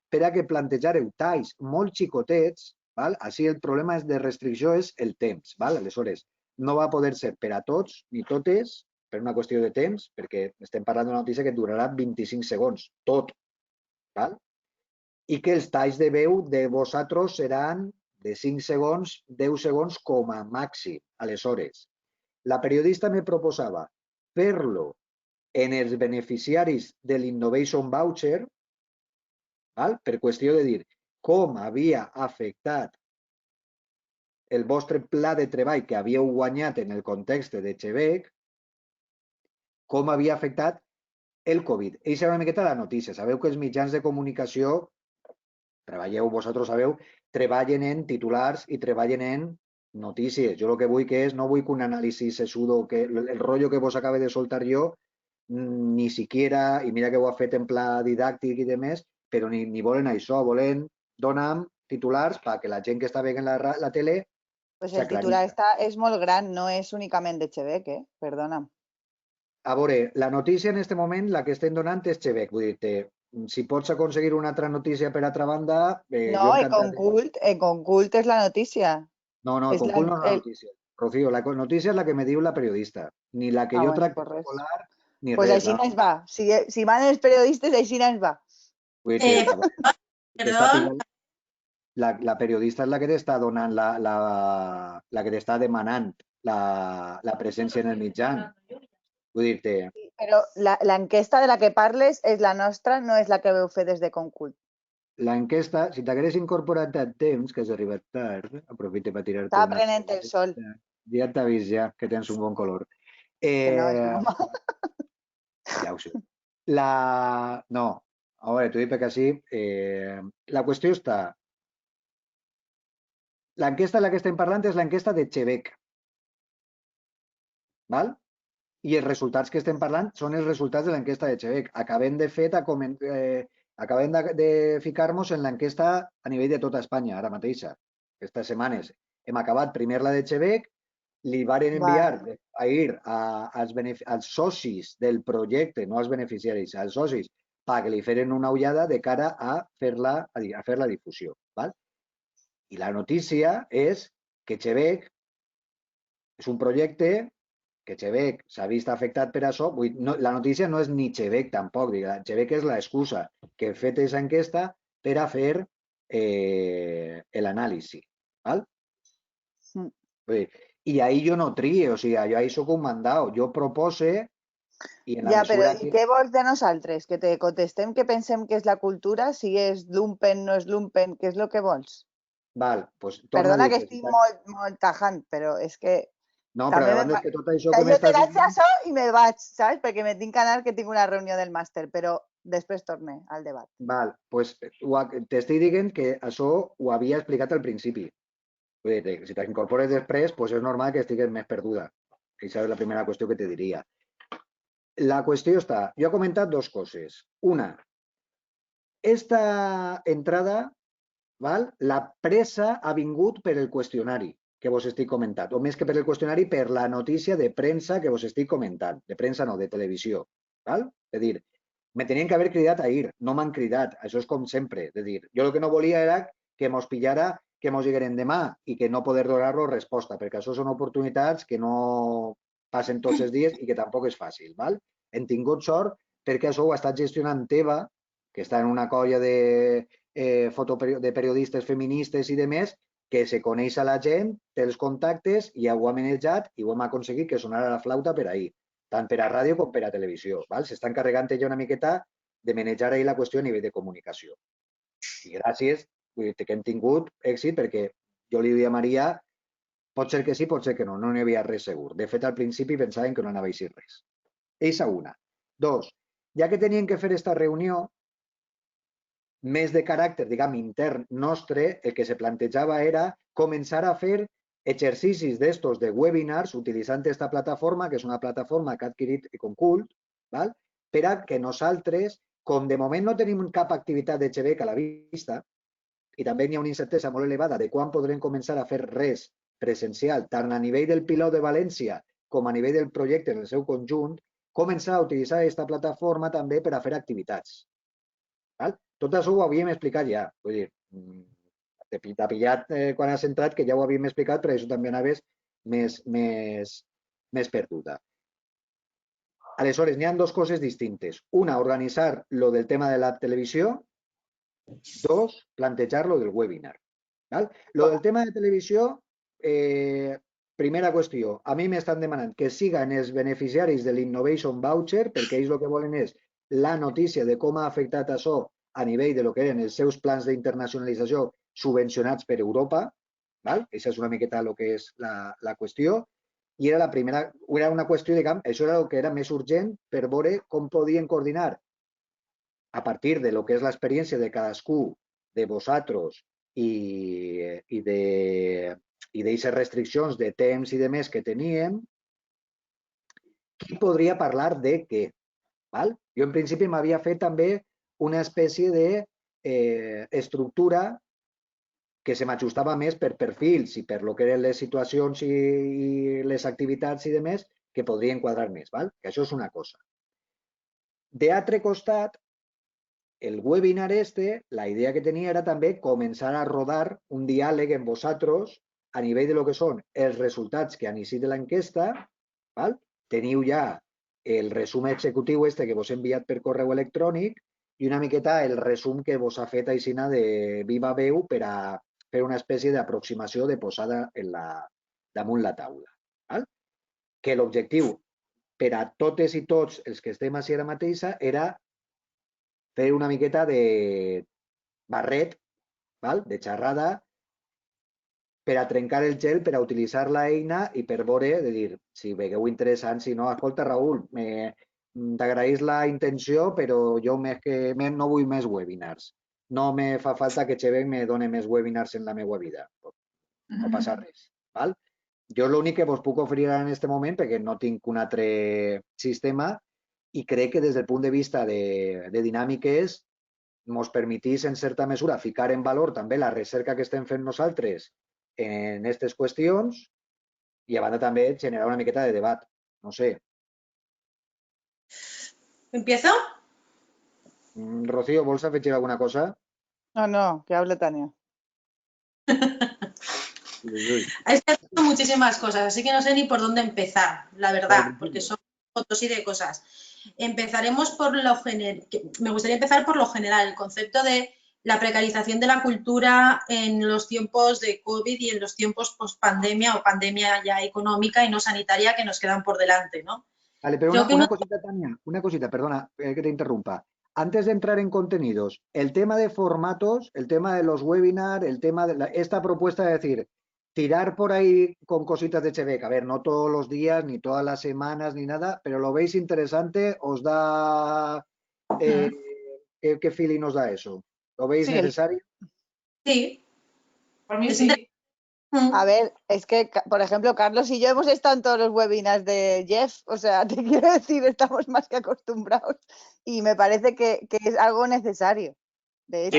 B: per a que plantejareu talls molt xicotets. Així el problema de restricció és el temps. Aleshores, no va poder ser per a tots ni totes, per una qüestió de temps, perquè estem parlant d'una notícia que durarà 25 segons, tot. I que els talls de veu de vosaltres seran de 5 segons, 10 segons com a màxim. Aleshores, la periodista me proposava fer-lo en els beneficiaris de l'Innovation Voucher, per qüestió de dir com havia afectat el vostre pla de treball que havíeu guanyat en el context de Chebec, com havia afectat el Covid. Eixa és una miqueta la notícia. Sabeu que els mitjans de comunicació, vosaltres sabeu, treballen en titulars i treballen en notícies. Jo el que vull no vull que un anàlisi sesudo, que el rotllo que vos acaba de soltar jo, ni siquiera, i mira que ho ha fet en pla didàctic i demés, però ni volen això, volen donar titulars perquè la gent que està veient la tele...
H: Pues el titular és molt gran, no és únicament de Chebec, perdona.
B: A veure, la notícia en aquest moment, la que estem donant és Chebec. Vull dir-te, si pots aconseguir una altra notícia per altra banda...
H: No, Econcult és la notícia.
B: No, Econcult no és la notícia. Rocío, la notícia és la que me diu la periodista. Ni la que jo tracto de colar, ni res.
H: Pues així no ens va. Si van els periodistes, així no ens va.
C: Perdó?
B: La periodista és la que t'està donant, la que t'està demanant la presència en el mitjan. Vull dir-te...
H: Però l'enquesta de la que parles és la nostra, no és la que veu fer des de Concult.
B: L'enquesta, si t'hagués incorporat a temps, que has arribat tard, aprofita per tirar-te...
H: Estava prenent el sol.
B: Ja t'ha vist ja, que tens un bon color.
H: No, és broma.
B: Ja ho sé. No, a veure, t'ho dic perquè sí. La qüestió està... L'enquesta de la que estem parlant és l'enquesta de Chebec. i els resultats que estem parlant són els resultats de l'enquesta de Chebec. Acabem de ficar-nos en l'enquesta a nivell de tota Espanya, ara mateixa. Aquestes setmanes hem acabat primer la de Chebec, li varen enviar ahir als socis del projecte, no als beneficiaris, als socis, perquè li feren una ullada de cara a fer la difusió. Val? I la notícia és que Chebec és un projecte que Chebec s'ha vist afectat per això. La notícia no és ni Chebec tampoc, Chebec és l'excusa que he fet aquesta enquesta per a fer l'anàlisi. I ahí jo no trie, o sigui, jo ahí soc un mandau. Jo propose i en la
H: però
B: mesura
H: i què vols de nosaltres? Que te contestem que pensem que és la cultura? Si és lumpen, no és lumpen, què és el que vols?
B: Val, doncs
H: Perdona que estic molt tajant, però és que...
B: No, però davant és que tot això
H: que
B: que
H: jo te
B: m'estàs
H: vaig
B: dient...
H: això i me vaig, saps? Perquè me tinc que anar, que tinc una reunió del màster, però després torne al debat.
B: Val, doncs t'estic dient que això ho havia explicat al principi. Vull dir, si t'incorpores després, doncs és normal que estigues més perduda. Aquesta és la primera qüestió que te diria. La qüestió està... Jo he comentat dues coses. Una, esta entrada, la pressa ha vingut per el qüestionari que vos estic comentant, o més que per el qüestionari, per la notícia de premsa que vos estic comentant. De premsa no, de televisió. És a dir, me tenien que haver cridat ahir, no m'han cridat. Això és com sempre. És a dir, jo el que no volia era que mos pillara, que mos digueren demà i que no poder donar-los resposta, perquè això són oportunitats que no passen tots els dies i que tampoc és fàcil. Hem tingut sort perquè això ho ha estat gestionant Teva, que està en una colla de periodistes feministes i demés, que se coneix a la gent, té els contactes i ho ha manejat i ho hem aconseguit que sonara la flauta per ahir, tant per a ràdio com per a televisió. S'està encarregant ella una miqueta de manejar ahir la qüestió a nivell de comunicació. I gràcies, que hem tingut èxit, perquè jo li diria a Maria, pot ser que sí, pot ser que no, no n'hi havia res segur. De fet, al principi pensaven que no anava a eixir res. Eixa una. Dos, ja que tenien que fer aquesta reunió, més de caràcter, diguem, intern nostre, el que se plantejava era començar a fer exercicis d'estos de webinars utilitzant aquesta plataforma, que és una plataforma que ha adquirit Econcult, per a que nosaltres, com de moment no tenim cap activitat de Chebec a la vista, i també hi ha una incertesa molt elevada de quan podrem començar a fer res presencial, tant a nivell del pilot de València com a nivell del projecte en el seu conjunt, començar a utilitzar aquesta plataforma també per a fer activitats. Tot això ho havíem explicat ja. Vull dir, t'ha pillat quan has entrat que ja ho havíem explicat, però això també anaves més perduda. Aleshores, n'hi ha dues coses distintes. Una, organitzar lo del tema de la televisió. Dos, plantejar lo del webinar. Lo del tema de televisió, primera qüestió. A mi m'estan demanant que siguen els beneficiaris de l'Innovation Voucher, perquè ells el que volen és la notícia de com ha afectat això a nivell de lo que eren els seus plans d'internacionalització subvencionats per Europa. Aquesta és una miqueta el que és la qüestió. I era la primera, era una qüestió, diguem, això era el que era més urgent per veure com podien coordinar a partir de lo que és l'experiència de cadascú de vosaltres i d'aquestes restriccions de temps i de més que teníem, qui podria parlar de què. Jo en principi m'havia fet també una espècie d'estructura que se m'ajustava més per perfils i per lo que eren les situacions i les activitats i demés que podria enquadrar més. Que això és una cosa. D'altre costat, el webinar la idea que tenia era també començar a rodar un diàleg amb vosaltres a nivell de lo que són els resultats que han eixit de l'enquesta. Teniu ja el resum executiu que vos he enviat per correu electrònic i una miqueta el resum que vos ha fet aixina de viva veu per a fer una espècie d'aproximació de posada damunt la taula. Que l'objectiu per a totes i tots els que estem així ara mateixa era fer una miqueta de barret, de xerrada, per a trencar el gel, per a utilitzar l'eina i per veure, de dir, si veieu interessant, si no, escolta, Raül, t'agraeix la intenció, però jo no vull més webinars. No me fa falta que Chebec me doni més webinars en la meva vida. No passa res. Jo l'únic que vos puc oferir ara en aquest moment, perquè no tinc un altre sistema, i crec que des del punt de vista de dinàmiques ens permetís, en certa mesura, ficar en valor també la recerca que estem fent nosaltres en aquestes qüestions i, a banda, també generar una miqueta de debat. No sé.
C: ¿Empiezo?
B: Rocío, vols afegir alguna cosa?
H: No, que hable Tania.
C: Es que haciendo muchísimas cosas, así que no sé ni por dónde empezar, la verdad, porque son fotos y de cosas. Empezaremos por lo general. Me gustaría empezar por lo general, el concepto de la precarización de la cultura en los tiempos de COVID y en los tiempos post-pandemia o pandemia ya económica y no sanitaria que nos quedan por delante, ¿no?
B: Vale, pero
C: Creo que
B: una cosita, Tania, una cosita, perdona que te interrumpa. Antes de entrar en contenidos, el tema de formatos, el tema de los webinars, el tema de esta propuesta de decir, tirar por ahí con cositas de Chebec, a ver, no todos los días, ni todas las semanas, ni nada, pero lo veis interesante, os da... ¿qué feeling os da eso? ¿Lo veis
H: Sí,
B: necesario?
C: Sí.
D: Por mí
C: Es
D: sí.
H: A ver, es que, por ejemplo, Carlos y yo hemos estado en todos los webinars de Jeff, o sea, te quiero decir, estamos más que acostumbrados y me parece que es algo necesario. De hecho.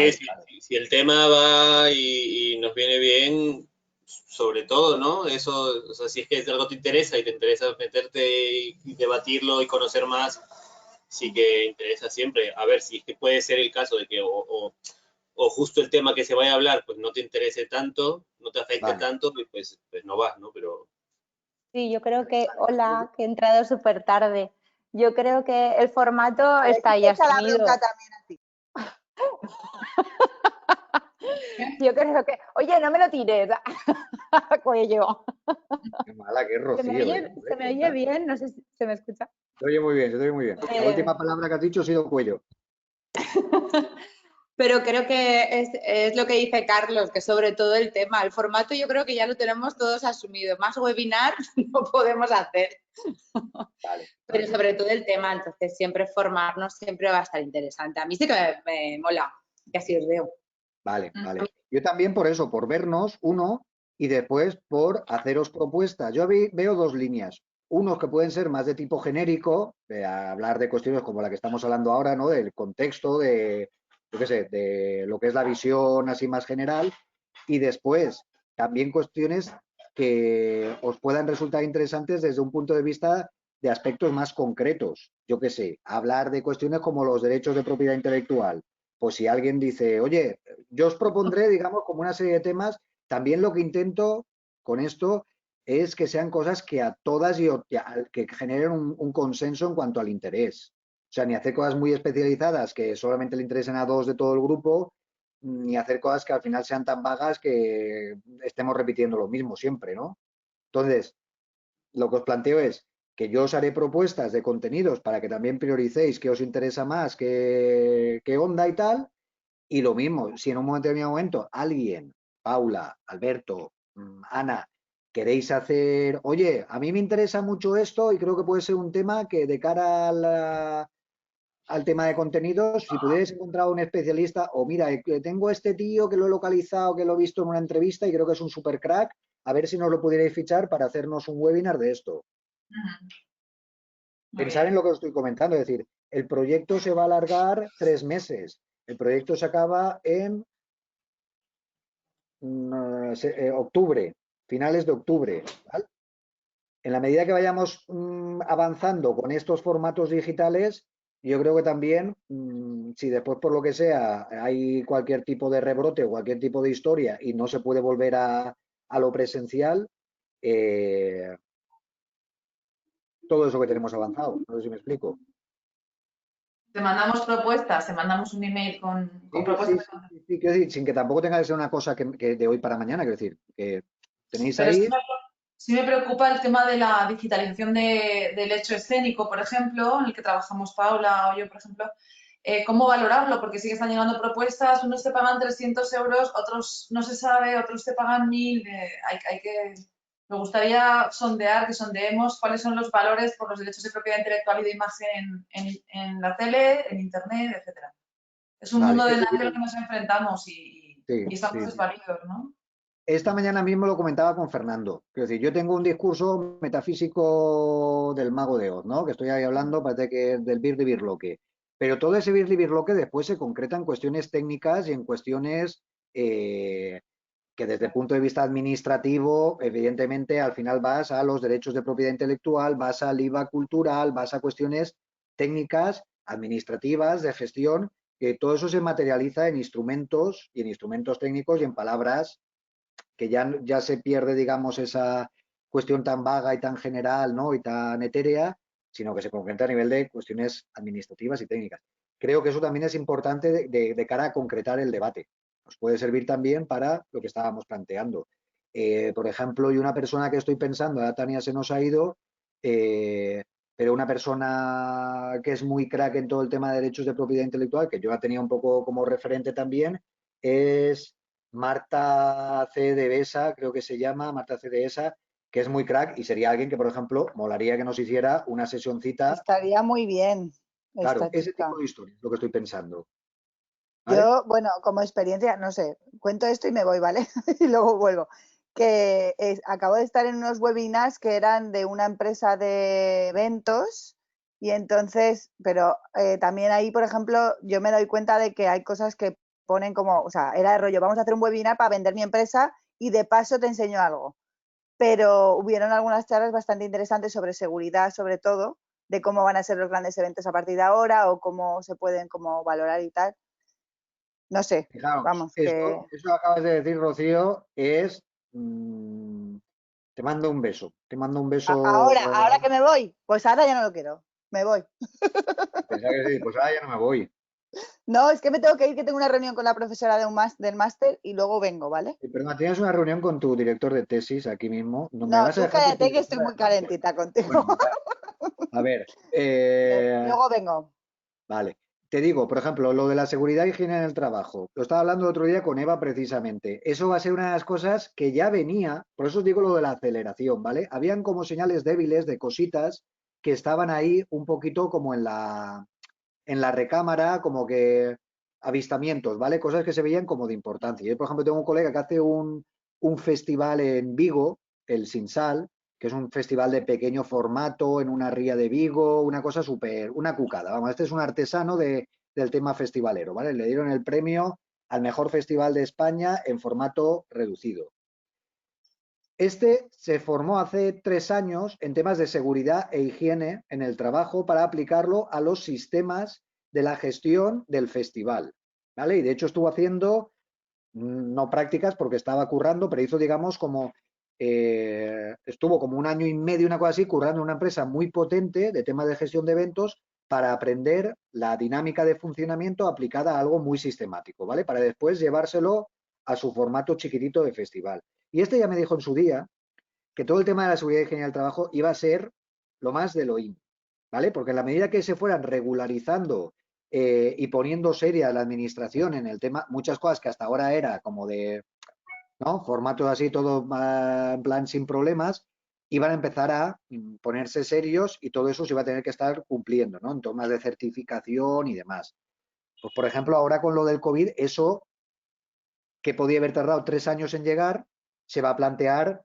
I: Sí, si el tema va y nos viene bien, sobre todo, ¿no? Eso, o sea, si es que algo te interesa y te interesa meterte y debatirlo y conocer más, sí que interesa siempre. A ver, si es que puede ser el caso de que o justo el tema que se vaya a hablar pues no te interese tanto, no te afecte tanto, pues no vas, ¿no? Pero...
J: Sí, yo creo que, hola, que he entrado súper tarde. Yo creo que el formato está ya asumido.
H: La bronca también a ti.
J: Yo creo que, oye, no me lo tires, cuello.
B: Qué mala que es Rocío.
J: ¿Se me oye bien? No sé si se me escucha.
B: Se oye muy bien, se te oye muy bien. La última palabra que has dicho ha sido cuello.
J: Pero creo que es lo que dice Carlos, que sobre todo el tema, el formato yo creo que ya lo tenemos todos asumido. Más webinar no podemos hacer.
B: Vale.
J: Pero sobre todo el tema, entonces siempre formarnos siempre va a estar interesante. A mí sí que me mola, que así os veo.
B: Vale, vale. Yo también por eso, por vernos, uno, y después por haceros propuestas. Yo veo dos líneas. Unos que pueden ser más de tipo genérico, de hablar de cuestiones como la que estamos hablando ahora, ¿no? Del contexto, de, yo qué sé, de lo que es la visión así más general. Y después, también cuestiones que os puedan resultar interesantes desde un punto de vista de aspectos más concretos. Yo qué sé, hablar de cuestiones como los derechos de propiedad intelectual. Pues si alguien dice, oye, yo os propondré, digamos, como una serie de temas, también lo que intento con esto es que sean cosas que a todas y que generen un consenso en cuanto al interés. O sea, ni hacer cosas muy especializadas que solamente le interesen a dos de todo el grupo, ni hacer cosas que al final sean tan vagas que estemos repitiendo lo mismo siempre, ¿no? Entonces, lo que os planteo es que yo os haré propuestas de contenidos para que también prioricéis qué os interesa más, qué onda y tal. Y lo mismo, si en un momento alguien, Paula, Alberto, Ana, queréis hacer, oye, a mí me interesa mucho esto y creo que puede ser un tema que de cara al tema de contenidos, si pudierais encontrar un especialista, o mira, tengo este tío que lo he localizado, que lo he visto en una entrevista y creo que es un super crack, a ver si nos lo pudierais fichar para hacernos un webinar de esto. Pensar en lo que os estoy comentando, es decir, el proyecto se va a alargar 3 meses. El proyecto se acaba en octubre, finales de octubre. ¿Vale? En la medida que vayamos avanzando con estos formatos digitales, yo creo que también, si después por lo que sea hay cualquier tipo de rebrote o cualquier tipo de historia y no se puede volver a lo presencial, todo eso que tenemos avanzado. No sé si me explico.
D: Te mandamos propuestas, te mandamos un email con propuestas.
B: Sí, quiero decir, sin que tampoco tenga que ser una cosa que de hoy para mañana, quiero decir, que tenéis
D: Pero
B: ahí...
D: sí me preocupa el tema de la digitalización del hecho escénico, por ejemplo, en el que trabajamos Paula o yo, por ejemplo. ¿Cómo valorarlo? Porque sí que están llegando propuestas, unos te pagan 300 euros, otros no se sabe, otros te pagan 1000. Me gustaría sondear, que sondeemos cuáles son los valores por los derechos de propiedad intelectual y de imagen en la tele, en internet, etcétera. Es un mundo delante al que nos enfrentamos y estamos desvalidos, ¿no?
B: esta mañana mismo lo comentaba con Fernando. Quiero decir, yo tengo un discurso metafísico del Mago de Oz, ¿no? Que estoy ahí hablando, parece que es del birloque. Pero todo ese birloque después se concreta en cuestiones técnicas y en cuestiones que desde el punto de vista administrativo, evidentemente, al final vas a los derechos de propiedad intelectual, vas al IVA cultural, vas a cuestiones técnicas, administrativas, de gestión, que todo eso se materializa en instrumentos y en instrumentos técnicos y en palabras que ya se pierde, digamos, esa cuestión tan vaga y tan general, ¿no? Y tan etérea, sino que se concreta a nivel de cuestiones administrativas y técnicas. Creo que eso también es importante de cara a concretar el debate. Nos puede servir también para lo que estábamos planteando. Por ejemplo, y una persona que estoy pensando, ahora Tania se nos ha ido, pero una persona que es muy crack en todo el tema de derechos de propiedad intelectual, que yo la tenía un poco como referente también, es Marta C. de Besa, creo que se llama, Marta C. de Besa, que es muy crack y sería alguien que, por ejemplo, molaría que nos hiciera una sesioncita.
H: Estaría muy bien.
B: Claro,
H: Esta
B: ese
H: chica.
B: tipo de historias, lo que estoy pensando. ¿Vale?
H: Yo, bueno, como experiencia, no sé, cuento esto y me voy, ¿vale? Y luego vuelvo. Acabo de estar en unos webinars que eran de una empresa de eventos y entonces, pero también ahí, por ejemplo, yo me doy cuenta de que hay cosas que ponen como, o sea, era de rollo, vamos a hacer un webinar para vender mi empresa y de paso te enseño algo. Pero hubieron algunas charlas bastante interesantes sobre seguridad, sobre todo, de cómo van a ser los grandes eventos a partir de ahora o cómo se pueden como valorar y tal. No sé,
B: Fijaos,
H: vamos,
B: eso que acabas de decir, Rocío, es... te mando un beso. Te mando un beso.
H: ahora que me voy, pues ahora ya no lo quiero, me voy.
B: Pensaba que sí, pues ahora ya no me voy.
H: No, es que me tengo que ir, que tengo una reunión con la profesora del máster y luego vengo, ¿vale?
B: Pero tienes una reunión con tu director de tesis aquí mismo. No me
H: No,
B: vas a
H: tú
B: dejar
H: cállate que estoy muy calentita contigo.
B: Bueno, a ver,
H: luego vengo.
B: vale. Te digo, por ejemplo, lo de la seguridad y higiene en el trabajo. Lo estaba hablando el otro día con Eva precisamente. Eso va a ser una de las cosas que ya venía, por eso os digo lo de la aceleración, ¿vale? Habían como señales débiles de cositas que estaban ahí un poquito como en la recámara, como que avistamientos, ¿vale? Cosas que se veían como de importancia. Yo, por ejemplo, tengo un colega que hace un festival en Vigo, el Sinsal, que es un festival de pequeño formato en una ría de Vigo, una cosa súper, una cucada. Vamos, este es un artesano del tema festivalero, ¿vale? Le dieron el premio al mejor festival de España en formato reducido. Este se formó hace 3 años en temas de seguridad e higiene en el trabajo para aplicarlo a los sistemas de la gestión del festival, ¿vale? Y de hecho estuvo haciendo, no prácticas porque estaba currando, pero hizo, digamos, como, estuvo como 1 año y medio, una cosa así, currando en una empresa muy potente de temas de gestión de eventos para aprender la dinámica de funcionamiento aplicada a algo muy sistemático, ¿vale? Para después llevárselo a su formato chiquitito de festival. Y este ya me dijo en su día que todo el tema de la seguridad y higiene del trabajo iba a ser lo más de lo in, ¿vale? Porque en la medida que se fueran regularizando y poniendo seria la administración en el tema, muchas cosas que hasta ahora era como de, ¿no? Formatos así, todo en plan sin problemas, iban a empezar a ponerse serios y todo eso se iba a tener que estar cumpliendo, ¿no? En temas de certificación y demás. Pues, por ejemplo, ahora con lo del COVID, eso que podía haber tardado 3 años en llegar, se va a plantear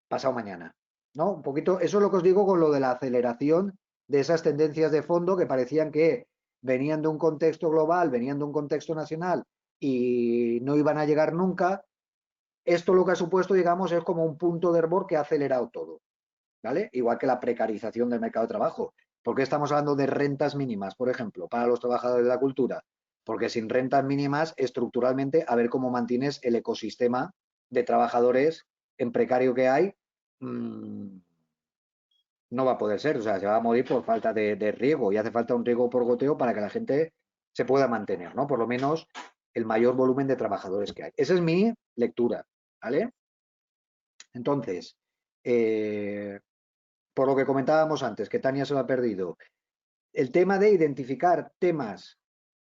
B: pasado mañana, ¿no? Un poquito, eso es lo que os digo con lo de la aceleración de esas tendencias de fondo que parecían que venían de un contexto global, venían de un contexto nacional y no iban a llegar nunca. Esto lo que ha supuesto, digamos, es como un punto de hervor que ha acelerado todo, ¿vale? Igual que la precarización del mercado de trabajo. ¿Por qué estamos hablando de rentas mínimas, por ejemplo, para los trabajadores de la cultura? Porque sin rentas mínimas, estructuralmente, a ver cómo mantienes el ecosistema de trabajadores en precario que hay, no va a poder ser. O sea, se va a morir por falta de riego y hace falta un riego por goteo para que la gente se pueda mantener, ¿no? Por lo menos el mayor volumen de trabajadores que hay. Esa es mi lectura, ¿vale? Entonces, por lo que comentábamos antes, que Tania se lo ha perdido, el tema de identificar temas.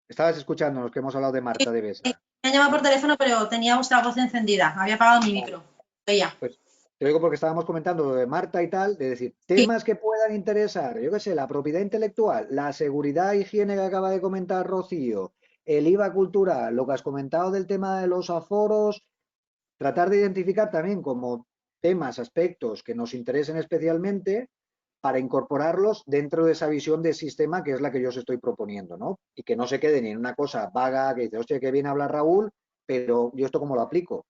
B: Estabas escuchando los que hemos hablado de Marta de Besa.
C: Me han llamado por teléfono, pero tenía vuestra voz encendida. Había apagado mi micro. Ella.
B: Pues te digo porque estábamos comentando lo de Marta y tal, de decir, temas que puedan interesar, yo qué sé, la propiedad intelectual, la seguridad e higiene que acaba de comentar Rocío, el IVA cultural, lo que has comentado del tema de los aforos, tratar de identificar también como temas, aspectos que nos interesen especialmente para incorporarlos dentro de esa visión de sistema que es la que yo os estoy proponiendo, ¿no? Y que no se quede ni en una cosa vaga que dice, hostia, qué bien habla Raúl, pero yo esto cómo lo aplico,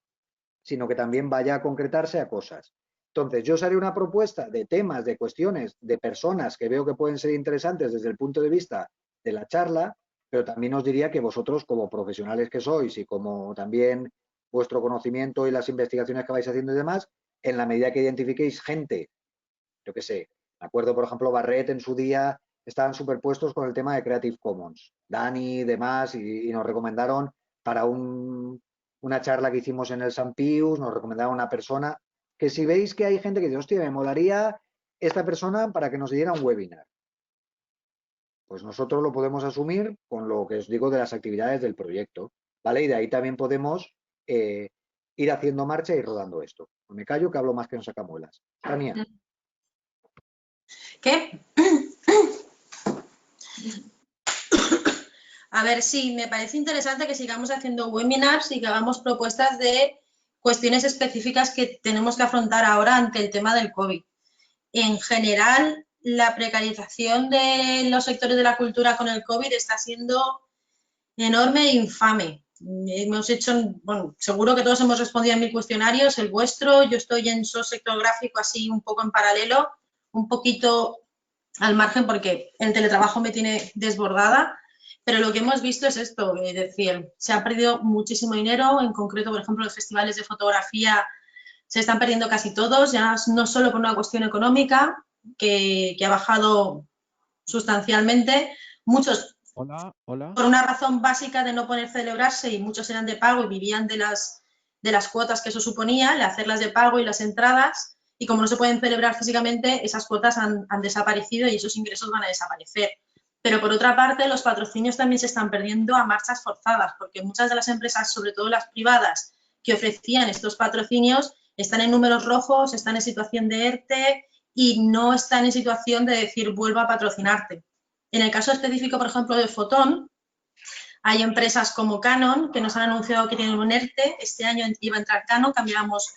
B: sino que también vaya a concretarse a cosas. Entonces, yo os haré una propuesta de temas, de cuestiones, de personas que veo que pueden ser interesantes desde el punto de vista de la charla, pero también os diría que vosotros, como profesionales que sois y como también vuestro conocimiento y las investigaciones que vais haciendo y demás, en la medida que identifiquéis gente, yo qué sé, me acuerdo, por ejemplo, Barret en su día estaban superpuestos con el tema de Creative Commons, Dani y demás, y nos recomendaron para una charla que hicimos en el San Pius, nos recomendaron una persona, que si veis que hay gente que dice, hostia, me molaría esta persona para que nos diera un webinar. Pues nosotros lo podemos asumir con lo que os digo de las actividades del proyecto, ¿vale? Y de ahí también podemos ir haciendo marcha y rodando esto. Me callo que hablo más que en sacamuelas. Tania.
C: ¿Qué? A ver, sí, me parece interesante que sigamos haciendo webinars y que hagamos propuestas de cuestiones específicas que tenemos que afrontar ahora ante el tema del COVID. En general, la precarización de los sectores de la cultura con el COVID está siendo enorme e infame. Hemos hecho, bueno, seguro que todos hemos respondido a 1000 cuestionarios, el vuestro, yo estoy en SOS sectorográfico así un poco en paralelo, un poquito al margen porque el teletrabajo me tiene desbordada, pero lo que hemos visto es esto, es decir, se ha perdido muchísimo dinero, en concreto, por ejemplo, los festivales de fotografía se están perdiendo casi todos, ya no solo por una cuestión económica, que ha bajado sustancialmente, muchos
K: Hola, hola.
C: por una razón básica de no poder celebrarse y muchos eran de pago y vivían de las cuotas que eso suponía, el hacerlas de pago y las entradas, y como no se pueden celebrar físicamente, esas cuotas han desaparecido y esos ingresos van a desaparecer. Pero por otra parte, los patrocinios también se están perdiendo a marchas forzadas, porque muchas de las empresas, sobre todo las privadas, que ofrecían estos patrocinios, están en números rojos, están en situación de ERTE y no están en situación de decir vuelvo a patrocinarte. En el caso específico, por ejemplo, de Fotón, hay empresas como Canon que nos han anunciado que tienen un ERTE. Este año iba a entrar Canon, cambiamos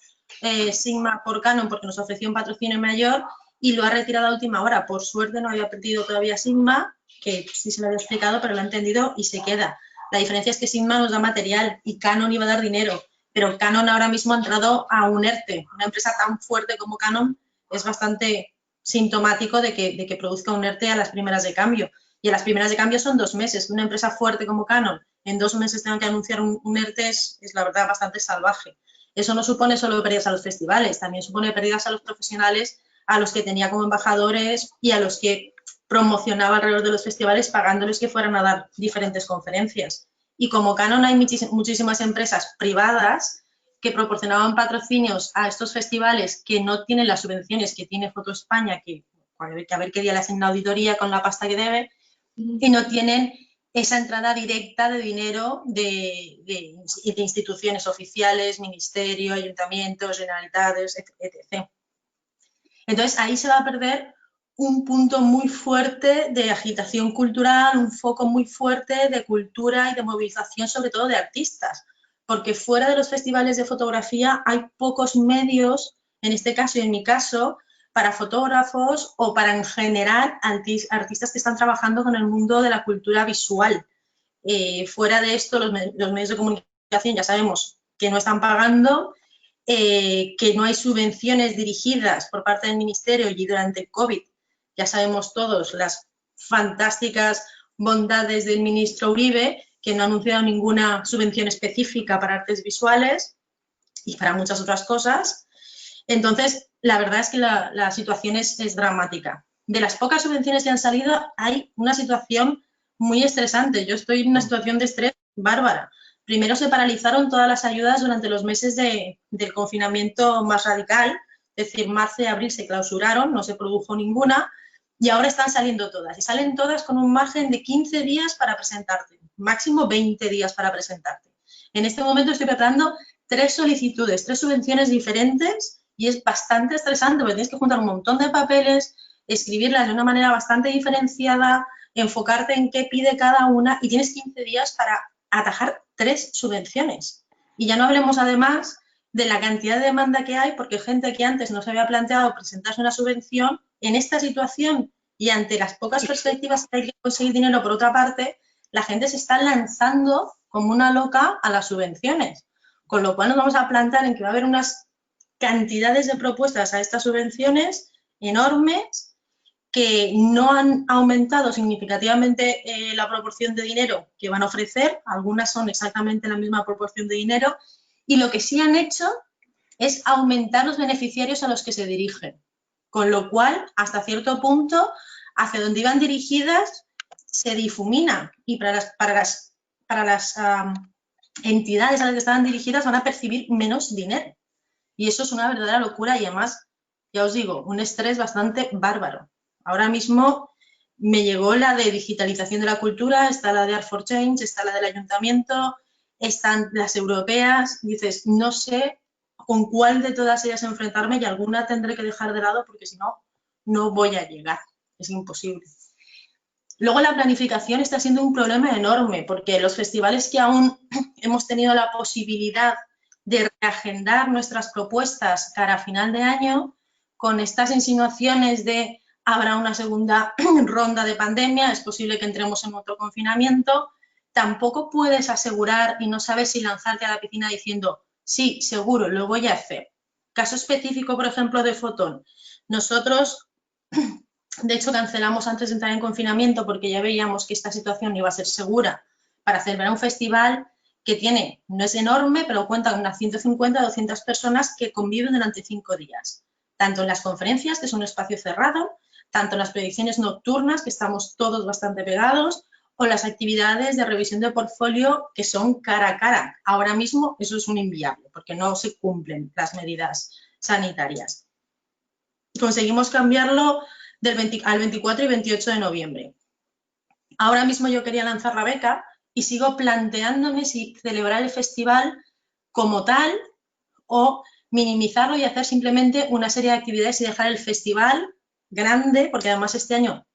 C: Sigma por Canon porque nos ofreció un patrocinio mayor y lo ha retirado a última hora. Por suerte no había perdido todavía Sigma, que sí se lo había explicado, pero lo ha entendido y se queda. La diferencia es que Sigma nos da material y Canon iba a dar dinero, pero Canon ahora mismo ha entrado a un ERTE. Una empresa tan fuerte como Canon es bastante sintomático de que produzca un ERTE a las primeras de cambio. Y a las primeras de cambio son 2 meses. Una empresa fuerte como Canon en 2 meses tenga que anunciar un ERTE es la verdad bastante salvaje. Eso no supone solo pérdidas a los festivales, también supone pérdidas a los profesionales, a los que tenía como embajadores y a los que promocionaba alrededor de los festivales pagándoles que fueran a dar diferentes conferencias. Y como Canon hay muchísimas empresas privadas que proporcionaban patrocinios a estos festivales que no tienen las subvenciones que tiene Foto España, que a ver qué día le asigna auditoría con la pasta que debe, y no tienen esa entrada directa de dinero de instituciones oficiales, ministerio, ayuntamientos, generalidades, etc. Entonces, ahí se va a perder un punto muy fuerte de agitación cultural, un foco muy fuerte de cultura y de movilización, sobre todo de artistas, porque fuera de los festivales de fotografía hay pocos medios, en este caso y en mi caso, para fotógrafos o para en general artistas que están trabajando con el mundo de la cultura visual. Fuera de esto, los medios de comunicación ya sabemos que no están pagando, que no hay subvenciones dirigidas por parte del Ministerio y durante el COVID ya sabemos todos las fantásticas bondades del ministro Uribe, que no ha anunciado ninguna subvención específica para artes visuales y para muchas otras cosas. Entonces, la verdad es que la situación es dramática. De las pocas subvenciones que han salido, hay una situación muy estresante. Yo estoy en una situación de estrés bárbara. Primero se paralizaron todas las ayudas durante los meses del confinamiento más radical, es decir, marzo y abril se clausuraron, no se produjo ninguna, y ahora están saliendo todas. Y salen todas con un margen de 15 días para presentarte, máximo 20 días para presentarte. En este momento estoy preparando 3 solicitudes, 3 subvenciones diferentes y es bastante estresante porque tienes que juntar un montón de papeles, escribirlas de una manera bastante diferenciada, enfocarte en qué pide cada una y tienes 15 días para atajar 3 subvenciones. Y ya no hablemos además de la cantidad de demanda que hay, porque gente que antes no se había planteado presentarse una subvención, en esta situación y ante las pocas perspectivas que hay que conseguir dinero por otra parte, la gente se está lanzando como una loca a las subvenciones. Con lo cual nos vamos a plantar en que va a haber unas cantidades de propuestas a estas subvenciones enormes que no han aumentado significativamente la proporción de dinero que van a ofrecer. Algunas son exactamente la misma proporción de dinero. Y lo que sí han hecho es aumentar los beneficiarios a los que se dirigen. Con lo cual, hasta cierto punto, hacia donde iban dirigidas se difumina. Y para las entidades a las que estaban dirigidas van a percibir menos dinero. Y eso es una verdadera locura y además, ya os digo, un estrés bastante bárbaro. Ahora mismo me llegó la de digitalización de la cultura, está la de Art for Change, está la del ayuntamiento, están las europeas. Dices, no sé con cuál de todas ellas enfrentarme y alguna tendré que dejar de lado porque si no, no voy a llegar. Es imposible. Luego la planificación está siendo un problema enorme porque los festivales que aún hemos tenido la posibilidad de reagendar nuestras propuestas cara a final de año, con estas insinuaciones de habrá una segunda ronda de pandemia, es posible que entremos en otro confinamiento, tampoco puedes asegurar y no sabes si lanzarte a la piscina diciendo sí, seguro, lo voy a hacer. Caso específico, por ejemplo, de Fotón. Nosotros, de hecho, cancelamos antes de entrar en confinamiento porque ya veíamos que esta situación iba a ser segura para celebrar un festival que tiene, no es enorme, pero cuenta con unas 150 o 200 personas que conviven durante 5 días. Tanto en las conferencias, que es un espacio cerrado, tanto en las proyecciones nocturnas, que estamos todos bastante pegados, o las actividades de revisión de portfolio que son cara a cara. Ahora mismo eso es un inviable, porque no se cumplen las medidas sanitarias. Conseguimos cambiarlo al 24 y 28 de noviembre. Ahora mismo yo quería lanzar la beca y sigo planteándome si celebrar el festival como tal o minimizarlo y hacer simplemente una serie de actividades y dejar el festival grande, porque además este año,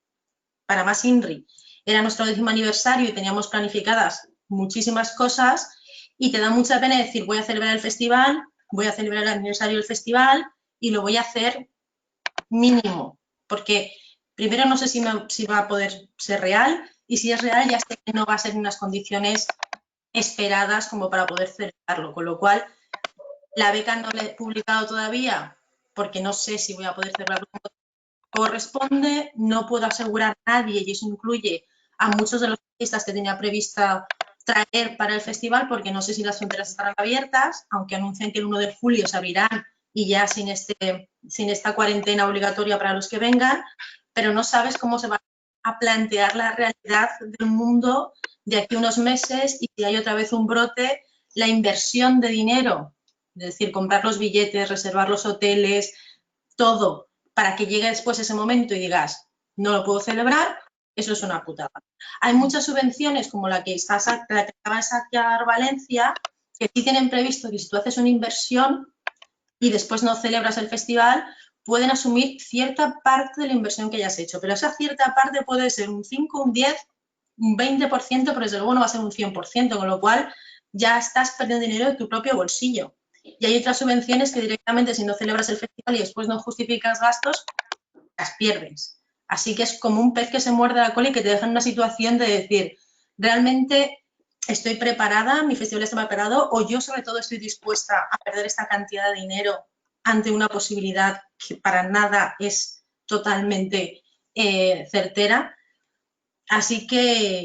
C: para más INRI, era nuestro 10º aniversario y teníamos planificadas muchísimas cosas y te da mucha pena decir voy a celebrar el festival, voy a celebrar el aniversario del festival y lo voy a hacer mínimo, porque primero no sé si va a poder ser real y si es real ya sé que no va a ser en unas condiciones esperadas como para poder celebrarlo, con lo cual la beca no la he publicado todavía porque no sé si voy a poder celebrarlo como corresponde, no puedo asegurar a nadie y eso incluye a muchos de los artistas que tenía prevista traer para el festival porque no sé si las fronteras estarán abiertas, aunque anuncian que el 1 de julio se abrirán y ya sin esta cuarentena obligatoria para los que vengan, pero no sabes cómo se va a plantear la realidad del mundo de aquí a unos meses y si hay otra vez un brote, la inversión de dinero, es decir, comprar los billetes, reservar los hoteles, todo, para que llegue después ese momento y digas, no lo puedo celebrar, eso es una putada. Hay muchas subvenciones como la que acaba de sacar Valencia, que sí tienen previsto que si tú haces una inversión y después no celebras el festival, pueden asumir cierta parte de la inversión que hayas hecho, pero esa cierta parte puede ser un 5, un 10, un 20%, pero desde luego no va a ser un 100%, con lo cual ya estás perdiendo dinero de tu propio bolsillo. Y hay otras subvenciones que directamente si no celebras el festival y después no justificas gastos, las pierdes. Así que es como un pez que se muerde la cola y que te deja en una situación de decir, realmente estoy preparada, mi festival está preparado o yo sobre todo estoy dispuesta a perder esta cantidad de dinero ante una posibilidad que para nada es totalmente certera. Así que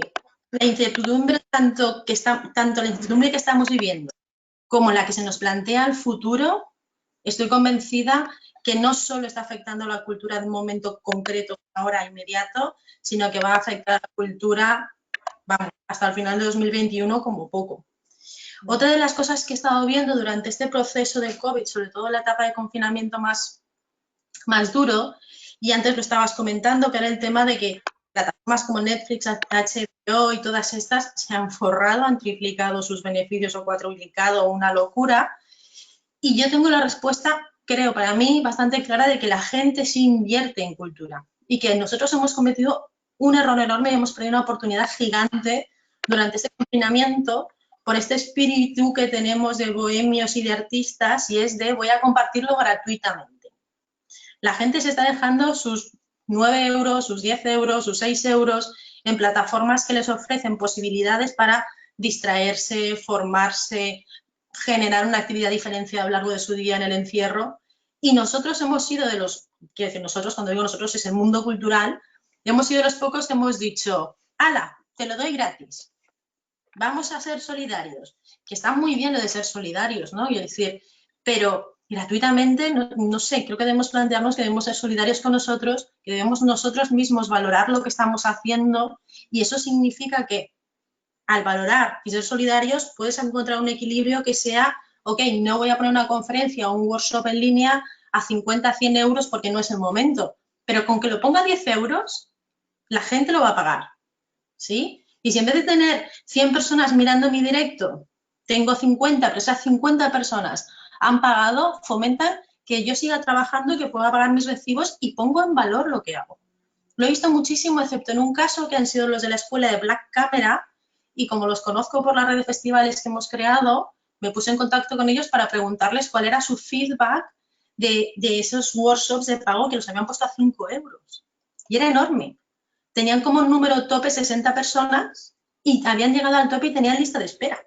C: la incertidumbre, tanto la incertidumbre que estamos viviendo como la que se nos plantea el futuro, estoy convencida que no solo está afectando a la cultura de un momento concreto, ahora inmediato, sino que va a afectar a la cultura, vamos, hasta el final de 2021 como poco. Otra de las cosas que he estado viendo durante este proceso de COVID, sobre todo en la etapa de confinamiento más duro, y antes lo estabas comentando, que era el tema de que plataformas como Netflix, HBO y todas estas se han forrado, han triplicado sus beneficios o cuadruplicado, una locura. Y yo tengo la respuesta, creo, para mí, bastante clara de que la gente sí invierte en cultura y que nosotros hemos cometido un error enorme y hemos perdido una oportunidad gigante durante este confinamiento por este espíritu que tenemos de bohemios y de artistas, y es de voy a compartirlo gratuitamente. La gente se está dejando sus 9 euros, sus 10 euros, sus 6 euros en plataformas que les ofrecen posibilidades para distraerse, formarse, generar una actividad diferenciada a lo largo de su día en el encierro. Y nosotros hemos sido de los, quiero decir, nosotros, cuando digo nosotros, es el mundo cultural, hemos sido de los pocos que hemos dicho, ¡hala, te lo doy gratis! Vamos a ser solidarios. Que está muy bien lo de ser solidarios, ¿no? Y decir, pero gratuitamente, no sé, creo que debemos plantearnos que debemos ser solidarios con nosotros, que debemos nosotros mismos valorar lo que estamos haciendo, y eso significa que al valorar y ser solidarios puedes encontrar un equilibrio que sea, ok, no voy a poner una conferencia o un workshop en línea a 50, 100 euros porque no es el momento, pero con que lo ponga a 10 euros, la gente lo va a pagar, ¿sí? Y si en vez de tener 100 personas mirando mi directo, tengo 50, pero esas 50 personas han pagado, fomentan que yo siga trabajando y que pueda pagar mis recibos y pongo en valor lo que hago. Lo he visto muchísimo, excepto en un caso que han sido los de la escuela de Black Camera, y como los conozco por la red de festivales que hemos creado, me puse en contacto con ellos para preguntarles cuál era su feedback de esos workshops de pago que los habían puesto a 5 euros. Y era enorme. Tenían como un número tope 60 personas y habían llegado al tope y tenían lista de espera.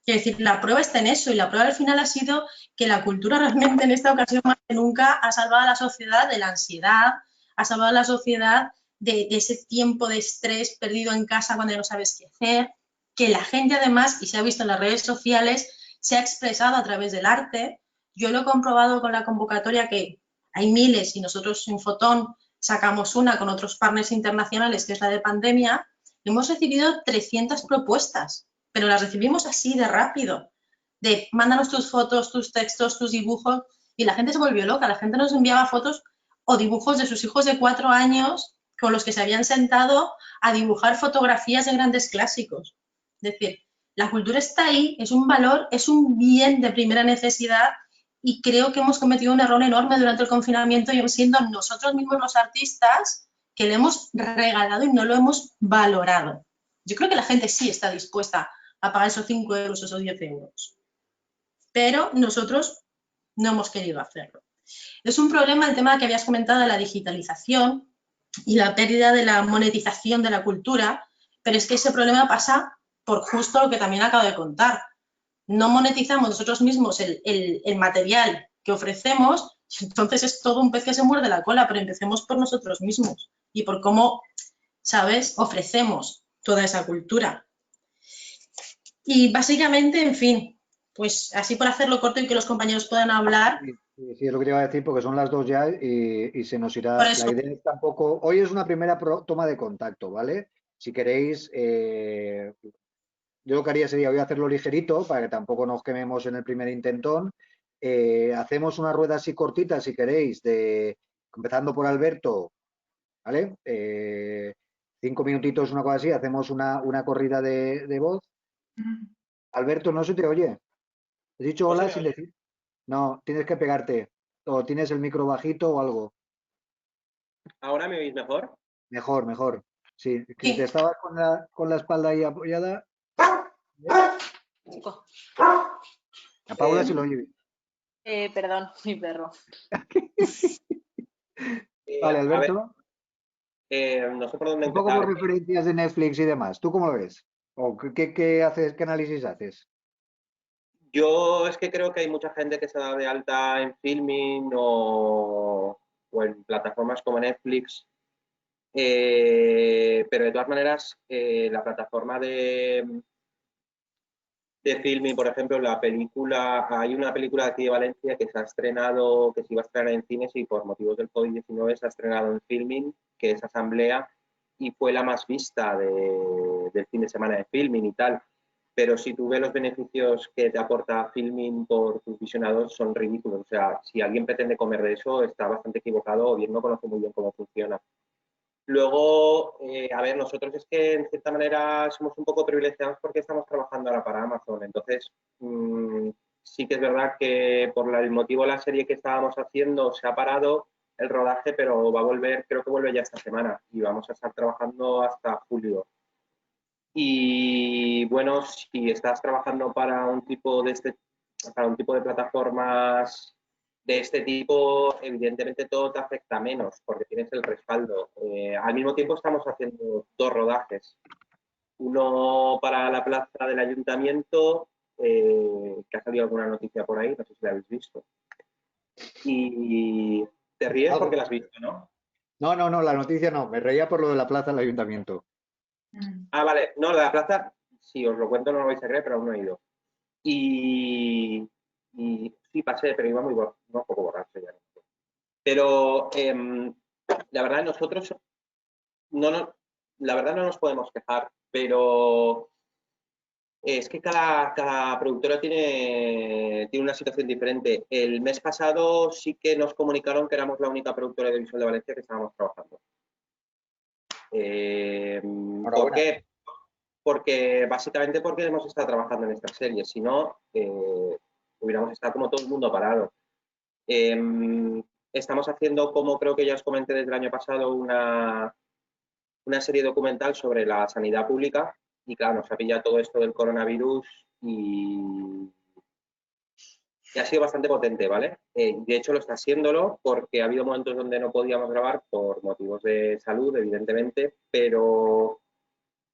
C: Quiero decir, la prueba está en eso, y la prueba al final ha sido que la cultura realmente en esta ocasión más que nunca ha salvado a la sociedad de la ansiedad, ha salvado a la sociedad de ese tiempo de estrés perdido en casa cuando ya no sabes qué hacer, que la gente además, y se ha visto en las redes sociales, se ha expresado a través del arte. Yo lo he comprobado con la convocatoria, que hay miles y nosotros en Fotón sacamos una con otros partners internacionales, que es la de pandemia. Hemos recibido 300 propuestas, pero las recibimos así de rápido, de mándanos tus fotos, tus textos, tus dibujos, y la gente se volvió loca. La gente nos enviaba fotos o dibujos de sus hijos de 4 años con los que se habían sentado a dibujar fotografías de grandes clásicos. Es decir, la cultura está ahí, es un valor, es un bien de primera necesidad, y creo que hemos cometido un error enorme durante el confinamiento, y siendo nosotros mismos los artistas que le hemos regalado y no lo hemos valorado. Yo creo que la gente sí está dispuesta a pagar esos 5 euros, esos 10 euros, pero nosotros no hemos querido hacerlo. Es un problema el tema que habías comentado de la digitalización y la pérdida de la monetización de la cultura, pero es que ese problema pasa por justo lo que también acabo de contar. No monetizamos nosotros mismos el material que ofrecemos, entonces es todo un pez que se muerde la cola, pero empecemos por nosotros mismos y por cómo, ¿sabes?, ofrecemos toda esa cultura. Y básicamente, en fin, pues así por hacerlo corto y que los compañeros puedan hablar.
B: Sí, es lo que te iba a decir, porque son las 2 ya y se nos irá.
C: Por eso.
B: La idea es tampoco. Hoy es una primera toma de contacto, ¿vale? Si queréis, yo lo que haría sería, voy a hacerlo ligerito para que tampoco nos quememos en el primer intentón. Hacemos una rueda así cortita, si queréis, empezando por Alberto, ¿vale? 5 minutitos, una cosa así, hacemos una corrida de voz. Alberto, no se te oye. He dicho hola sin decir. No, tienes que pegarte. O tienes el micro bajito o algo.
K: ¿Ahora me oís mejor?
B: Mejor, mejor. Sí, que te estabas con la espalda ahí apoyada. A Paula se lo oye bien.
J: Perdón, mi perro.
B: Vale, Alberto.
K: No sé por dónde
B: Un poco
K: empezar.
B: por referencias de Netflix y demás. ¿Tú cómo lo ves? ¿O qué haces, qué análisis haces?
K: Yo es que creo que hay mucha gente que se da de alta en Filmin o en plataformas como Netflix, pero de todas maneras la plataforma de Filmin, por ejemplo, hay una película aquí de Valencia que se ha estrenado, que se iba a estrenar en cines y por motivos del COVID-19 se ha estrenado en Filmin, que es Asamblea, y fue la más vista del fin de semana de Filmin y tal. Pero si tú ves los beneficios que te aporta Filmin por tus visionados, son ridículos. O sea, si alguien pretende comer de eso, está bastante equivocado o bien no conoce muy bien cómo funciona. Luego, a ver, nosotros es que en cierta manera somos un poco privilegiados porque estamos trabajando ahora para Amazon. Entonces, sí que es verdad que por el motivo de la serie que estábamos haciendo se ha parado el rodaje, pero va a volver, creo que vuelve ya esta semana y vamos a estar trabajando hasta julio. Y bueno, si estás trabajando para un tipo de plataformas de este tipo, evidentemente todo te afecta menos porque tienes el respaldo. Al mismo tiempo estamos haciendo 2 rodajes. Uno para la plaza del ayuntamiento, que ha salido alguna noticia por ahí, no sé si la habéis visto. Y te ríes porque la has visto, ¿no?
B: No, la noticia no. Me reía por lo de la plaza del ayuntamiento.
K: Ah, vale. No, la plaza, si os lo cuento no lo vais a creer, pero aún no he ido. Y sí, pasé, pero iba un poco borracho ya. Pero la verdad nosotros la verdad no nos podemos quejar, pero es que cada productora tiene una situación diferente. El mes pasado sí que nos comunicaron que éramos la única productora de Visual de Valencia que estábamos trabajando. ¿Por qué? Básicamente porque hemos estado trabajando en esta serie, si no, hubiéramos estado como todo el mundo parado. Estamos haciendo, como creo que ya os comenté desde el año pasado, una serie documental sobre la sanidad pública y claro, nos ha pillado todo esto del coronavirus y ha sido bastante potente, ¿vale? De hecho, lo está haciéndolo porque ha habido momentos donde no podíamos grabar por motivos de salud, evidentemente, pero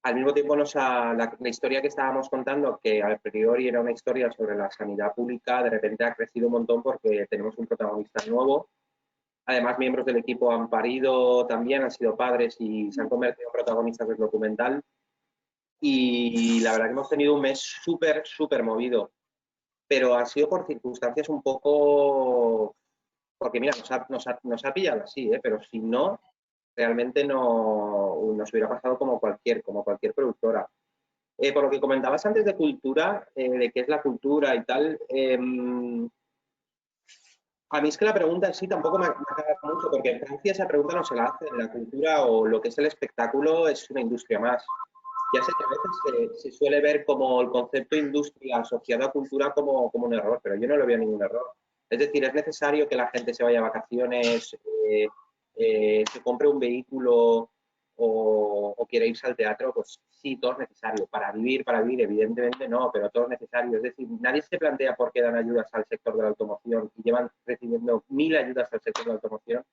K: al mismo tiempo la historia que estábamos contando, que a priori era una historia sobre la sanidad pública, de repente ha crecido un montón porque tenemos un protagonista nuevo. Además, miembros del equipo han parido también, han sido padres y se han convertido en protagonistas del documental. Y la verdad que hemos tenido un mes súper movido. Pero ha sido por circunstancias un poco... Porque mira, nos ha pillado así, pero si no, realmente no nos hubiera pasado como cualquier productora. Por lo que comentabas antes de cultura, de qué es la cultura y tal, a mí es que la pregunta en sí tampoco me acaba mucho, porque en Francia esa pregunta no se la hacen. La cultura o lo que es el espectáculo es una industria más. Ya sé que a veces se suele ver como el concepto industria asociado a cultura como un error, pero yo no le veo ningún error. Es decir, es necesario que la gente se vaya a vacaciones, se compre un vehículo o quiera irse al teatro, pues sí, todo es necesario. Para vivir, evidentemente no, pero todo es necesario. Es decir, nadie se plantea por qué dan ayudas al sector de la automoción y llevan recibiendo 1000 ayudas al sector de la automoción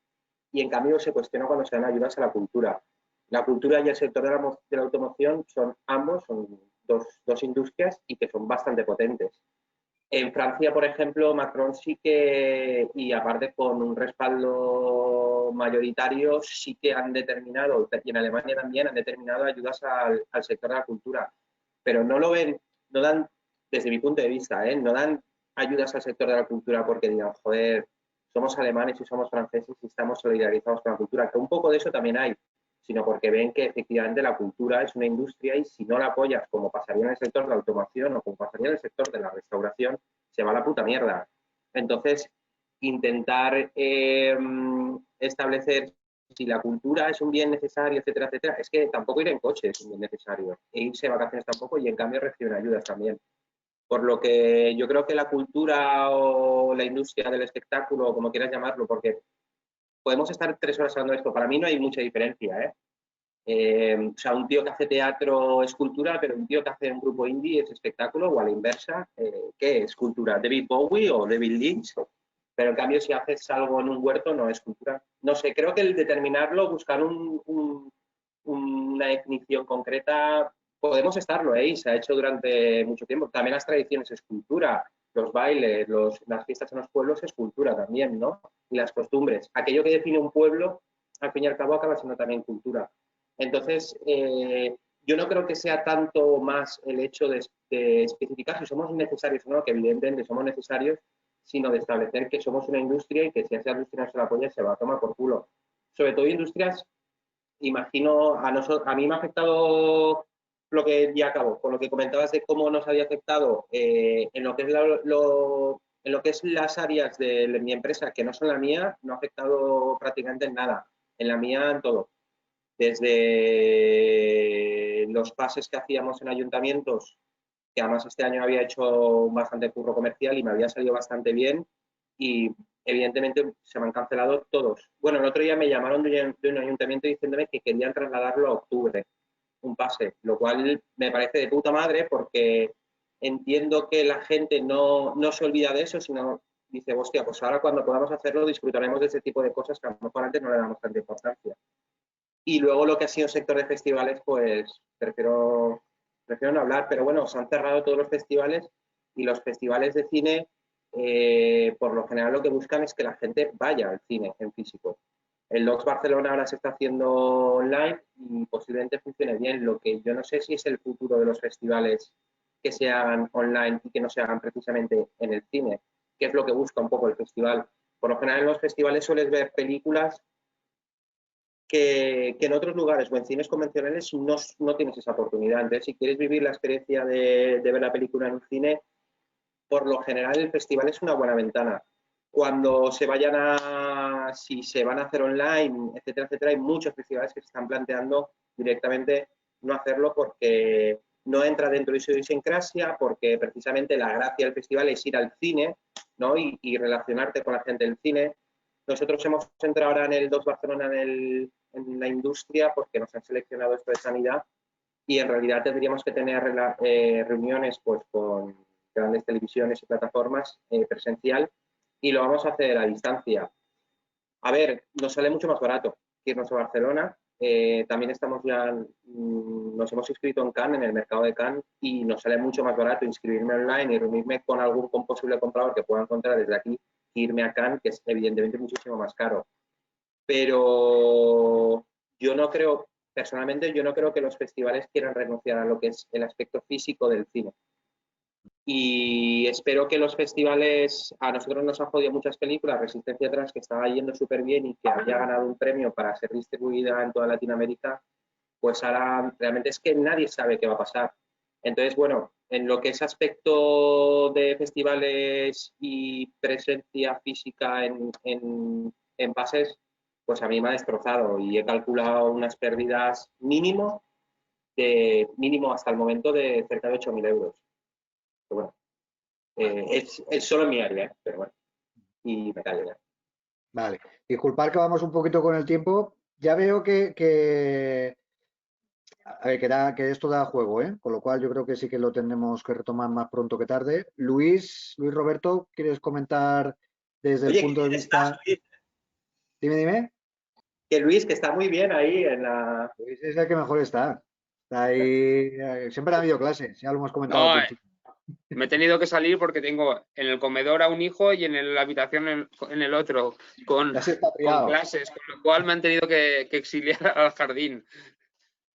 K: y en cambio se cuestiona cuando se dan ayudas a la cultura. La cultura y el sector de la automoción son dos industrias y que son bastante potentes. En Francia, por ejemplo, Macron sí que, y aparte con un respaldo mayoritario, sí que han determinado, y en Alemania también han determinado ayudas al sector de la cultura. Pero no lo ven, no dan, desde mi punto de vista, no dan ayudas al sector de la cultura porque digan, joder, somos alemanes y somos franceses y estamos solidarizados con la cultura, que un poco de eso también hay, sino porque ven que efectivamente la cultura es una industria y si no la apoyas, como pasaría en el sector de la automoción o como pasaría en el sector de la restauración, se va a la puta mierda. Entonces, intentar establecer si la cultura es un bien necesario, etcétera, etcétera, es que tampoco ir en coche es un bien necesario, e irse de vacaciones tampoco y en cambio reciben ayudas también. Por lo que yo creo que la cultura o la industria del espectáculo, o como quieras llamarlo, porque podemos estar 3 horas hablando de esto, para mí no hay mucha diferencia, o sea, un tío que hace teatro es cultura, pero un tío que hace un grupo indie es espectáculo, o a la inversa, ¿qué es cultura? ¿David Bowie o David Lynch? Pero en cambio, si haces algo en un huerto, no es cultura. No sé, creo que el determinarlo, buscar una definición concreta, podemos estarlo, y se ha hecho durante mucho tiempo. También las tradiciones es cultura, los bailes, las fiestas en los pueblos es cultura también, ¿no? Y las costumbres. Aquello que define un pueblo, al fin y al cabo, acaba siendo también cultura. Entonces, yo no creo que sea tanto más el hecho de especificar si somos necesarios o no, que evidentemente somos necesarios, sino de establecer que somos una industria y que si a esa industria no se la apoya, se va a tomar por culo. Sobre todo industrias, imagino, a mí me ha afectado lo que ya acabo, con lo que comentabas de cómo nos había afectado en lo que es en lo que es las áreas de mi empresa que no son la mía, no ha afectado prácticamente en nada. En la mía, en todo. Desde los pases que hacíamos en ayuntamientos, que además este año había hecho bastante curro comercial y me había salido bastante bien y evidentemente se me han cancelado todos. Bueno, el otro día me llamaron de un ayuntamiento diciéndome que querían trasladarlo a octubre. un pase, lo cual me parece de puta madre porque entiendo que la gente no se olvida de eso, sino dice, hostia, pues ahora cuando podamos hacerlo disfrutaremos de ese tipo de cosas que a lo mejor antes no le damos tanta importancia. Y luego lo que ha sido el sector de festivales, pues prefiero no hablar, pero bueno, se han cerrado todos los festivales y los festivales de cine, por lo general lo que buscan es que la gente vaya al cine en físico. El Docs Barcelona ahora se está haciendo online y posiblemente funcione bien. Lo que yo no sé si es el futuro de los festivales que se hagan online y que no se hagan precisamente en el cine, que es lo que busca un poco el festival. Por lo general en los festivales sueles ver películas que en otros lugares o en cines convencionales no tienes esa oportunidad. Entonces, si quieres vivir la experiencia de ver la película en un cine, por lo general el festival es una buena ventana. Cuando si se van a hacer online, etcétera, etcétera, hay muchos festivales que se están planteando directamente no hacerlo porque no entra dentro de su idiosincrasia, porque precisamente la gracia del festival es ir al cine, ¿no? y relacionarte con la gente del cine. Nosotros hemos entrado ahora en el Docs Barcelona en la industria porque nos han seleccionado esto de sanidad y en realidad tendríamos que tener reuniones pues con grandes televisiones y plataformas presencial y lo vamos a hacer a distancia. A ver, nos sale mucho más barato que irnos a Barcelona. También nos hemos inscrito en Cannes, en el mercado de Cannes, y nos sale mucho más barato inscribirme online y reunirme con algún posible comprador que pueda encontrar desde aquí que irme a Cannes, que es evidentemente muchísimo más caro. Pero yo no creo, personalmente, yo no creo que los festivales quieran renunciar a lo que es el aspecto físico del cine. Y espero que los festivales, a nosotros nos han jodido muchas películas, Resistencia Trans, que estaba yendo súper bien y que había ganado un premio para ser distribuida en toda Latinoamérica, pues ahora realmente es que nadie sabe qué va a pasar. Entonces, bueno, en lo que es aspecto de festivales y presencia física en pases, pues a mí me ha destrozado y he calculado unas pérdidas mínimo hasta el momento de cerca de 8.000 euros. Pero bueno, es solo en mi área, pero bueno, y me callo ya.
B: Vale, disculpad que vamos un poquito con el tiempo. Ya veo que a ver, que esto da juego, ¿eh? Con lo cual yo creo que sí que lo tendremos que retomar más pronto que tarde. Luis Roberto, ¿quieres comentar desde el punto de vista? Dime.
K: Que Luis, que está muy bien ahí en la...
B: Luis es el que mejor está. Está ahí. Siempre ha habido clases, ya lo hemos comentado al principio.
E: Me he tenido que salir porque tengo en el comedor a un hijo y en la habitación en el otro con clases, con lo cual me han tenido que exiliar al jardín.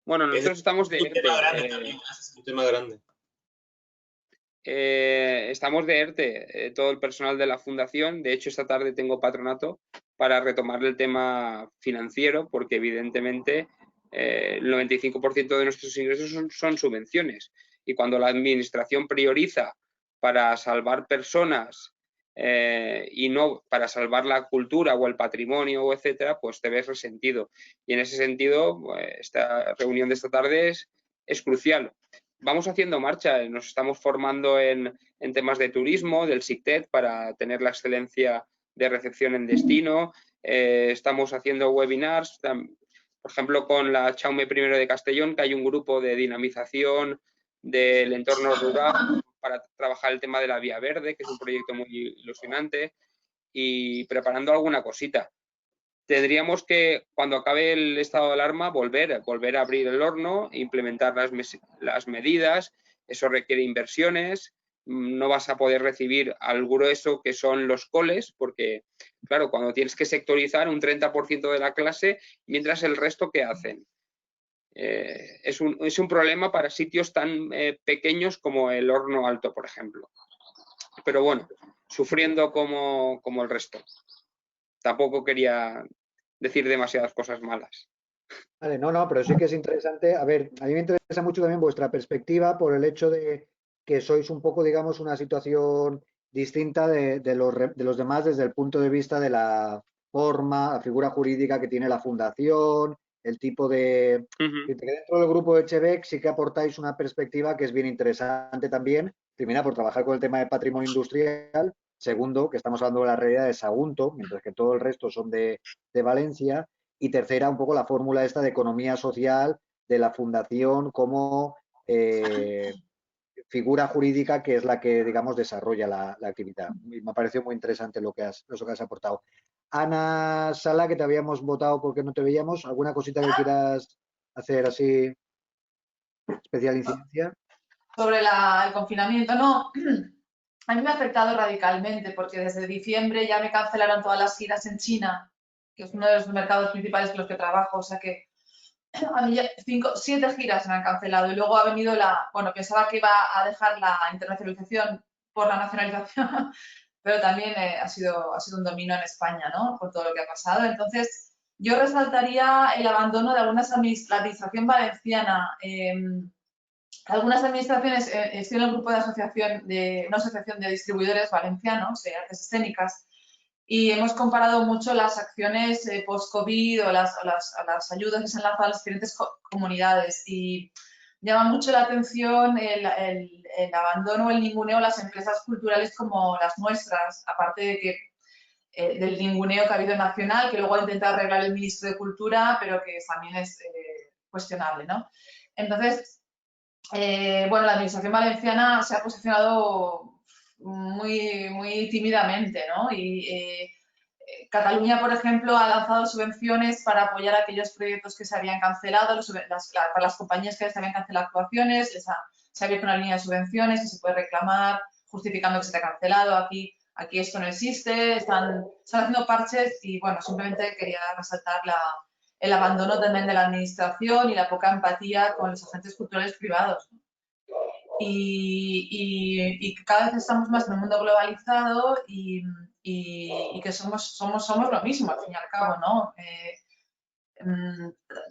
E: Bueno, nosotros estamos de ERTE.
I: Es un tema grande.
E: Estamos de ERTE, todo el personal de la fundación. De hecho, esta tarde tengo patronato para retomar el tema financiero, porque evidentemente el 95% de nuestros ingresos son subvenciones. Y cuando la administración prioriza para salvar personas y no para salvar la cultura o el patrimonio o etcétera, pues te ves resentido. Y en ese sentido, esta reunión de esta tarde es crucial. Vamos haciendo marcha, nos estamos formando en temas de turismo, del SICTET, para tener la excelencia de recepción en destino. Estamos haciendo webinars, por ejemplo, con la Chaume I de Castellón, que hay un grupo de dinamización del entorno rural para trabajar el tema de la Vía Verde, que es un proyecto muy ilusionante, y preparando alguna cosita. Tendríamos que, cuando acabe el estado de alarma, volver a abrir el horno, implementar las medidas. Eso requiere inversiones. No vas a poder recibir al grueso que son los coles, porque, claro, cuando tienes que sectorizar un 30% de la clase, mientras el resto, ¿qué hacen? Es un problema para sitios tan pequeños como el Horno Alto, por ejemplo. Pero bueno, sufriendo como el resto. Tampoco quería decir demasiadas cosas malas.
B: Vale, no, pero sí que es interesante. A ver, a mí me interesa mucho también vuestra perspectiva por el hecho de que sois un poco, digamos, una situación distinta de los demás desde el punto de vista de la forma, la figura jurídica que tiene la fundación, el tipo de... Que dentro del grupo de Chebec sí que aportáis una perspectiva que es bien interesante también. Primera, por trabajar con el tema de patrimonio industrial. Segundo, que estamos hablando de la realidad de Sagunto, mientras que todo el resto son de Valencia. Y tercera, un poco la fórmula esta de economía social de la fundación como figura jurídica que es la que, digamos, desarrolla la actividad. Y me ha parecido muy interesante lo que has aportado. Ana Sala, que te habíamos votado porque no te veíamos, ¿alguna cosita que quieras hacer así, especial incidencia?
D: Sobre el confinamiento, no. A mí me ha afectado radicalmente porque desde diciembre ya me cancelaron todas las giras en China, que es uno de los mercados principales en los que trabajo, o sea que a mí ya 7 giras me han cancelado y luego ha venido bueno, pensaba que iba a dejar la internacionalización por la nacionalización, pero también ha sido un dominio en España, ¿no? Por todo lo que ha pasado. Entonces, yo resaltaría el abandono de la administración valenciana. Algunas administraciones, estoy en el grupo de una asociación de distribuidores valencianos de artes escénicas y hemos comparado mucho las acciones post-COVID o las ayudas que se han lanzado a las diferentes comunidades y llama mucho la atención el abandono o el ninguneo a las empresas culturales como las nuestras, aparte de que del ninguneo que ha habido nacional, que luego ha intentado arreglar el ministro de Cultura, pero que también es cuestionable, ¿no? Entonces, bueno, la administración valenciana se ha posicionado muy tímidamente, ¿no? Y Cataluña, por ejemplo, ha lanzado subvenciones para apoyar aquellos proyectos que se habían cancelado, para las compañías que se habían cancelado actuaciones, se ha abierto una línea de subvenciones que se puede reclamar justificando que se te ha cancelado. Aquí esto no existe, están haciendo parches y, bueno, simplemente quería resaltar el abandono también de la administración y la poca empatía con los agentes culturales privados. Y cada vez estamos más en un mundo globalizado y que somos lo mismo, al fin y al cabo, ¿no?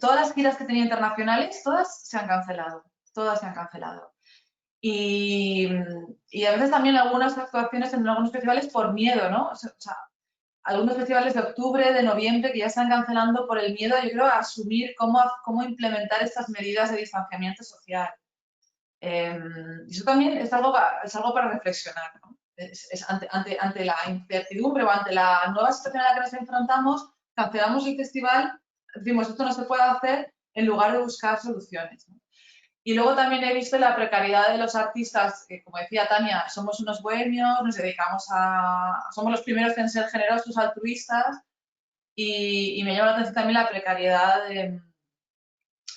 D: Todas las giras que tenía internacionales, todas se han cancelado. Y a veces también algunas actuaciones en algunos festivales por miedo, ¿no? O sea, algunos festivales de octubre, de noviembre, que ya están cancelando por el miedo, yo creo, a asumir cómo implementar estas medidas de distanciamiento social. Eso también es algo para reflexionar, ¿no? Ante la incertidumbre o ante la nueva situación a la que nos enfrentamos, cancelamos el festival, decimos esto no se puede hacer en lugar de buscar soluciones, ¿no? Y luego también he visto la precariedad de los artistas, que como decía Tania, somos unos bohemios, somos los primeros en ser generosos, altruistas, y me llama la atención también la precariedad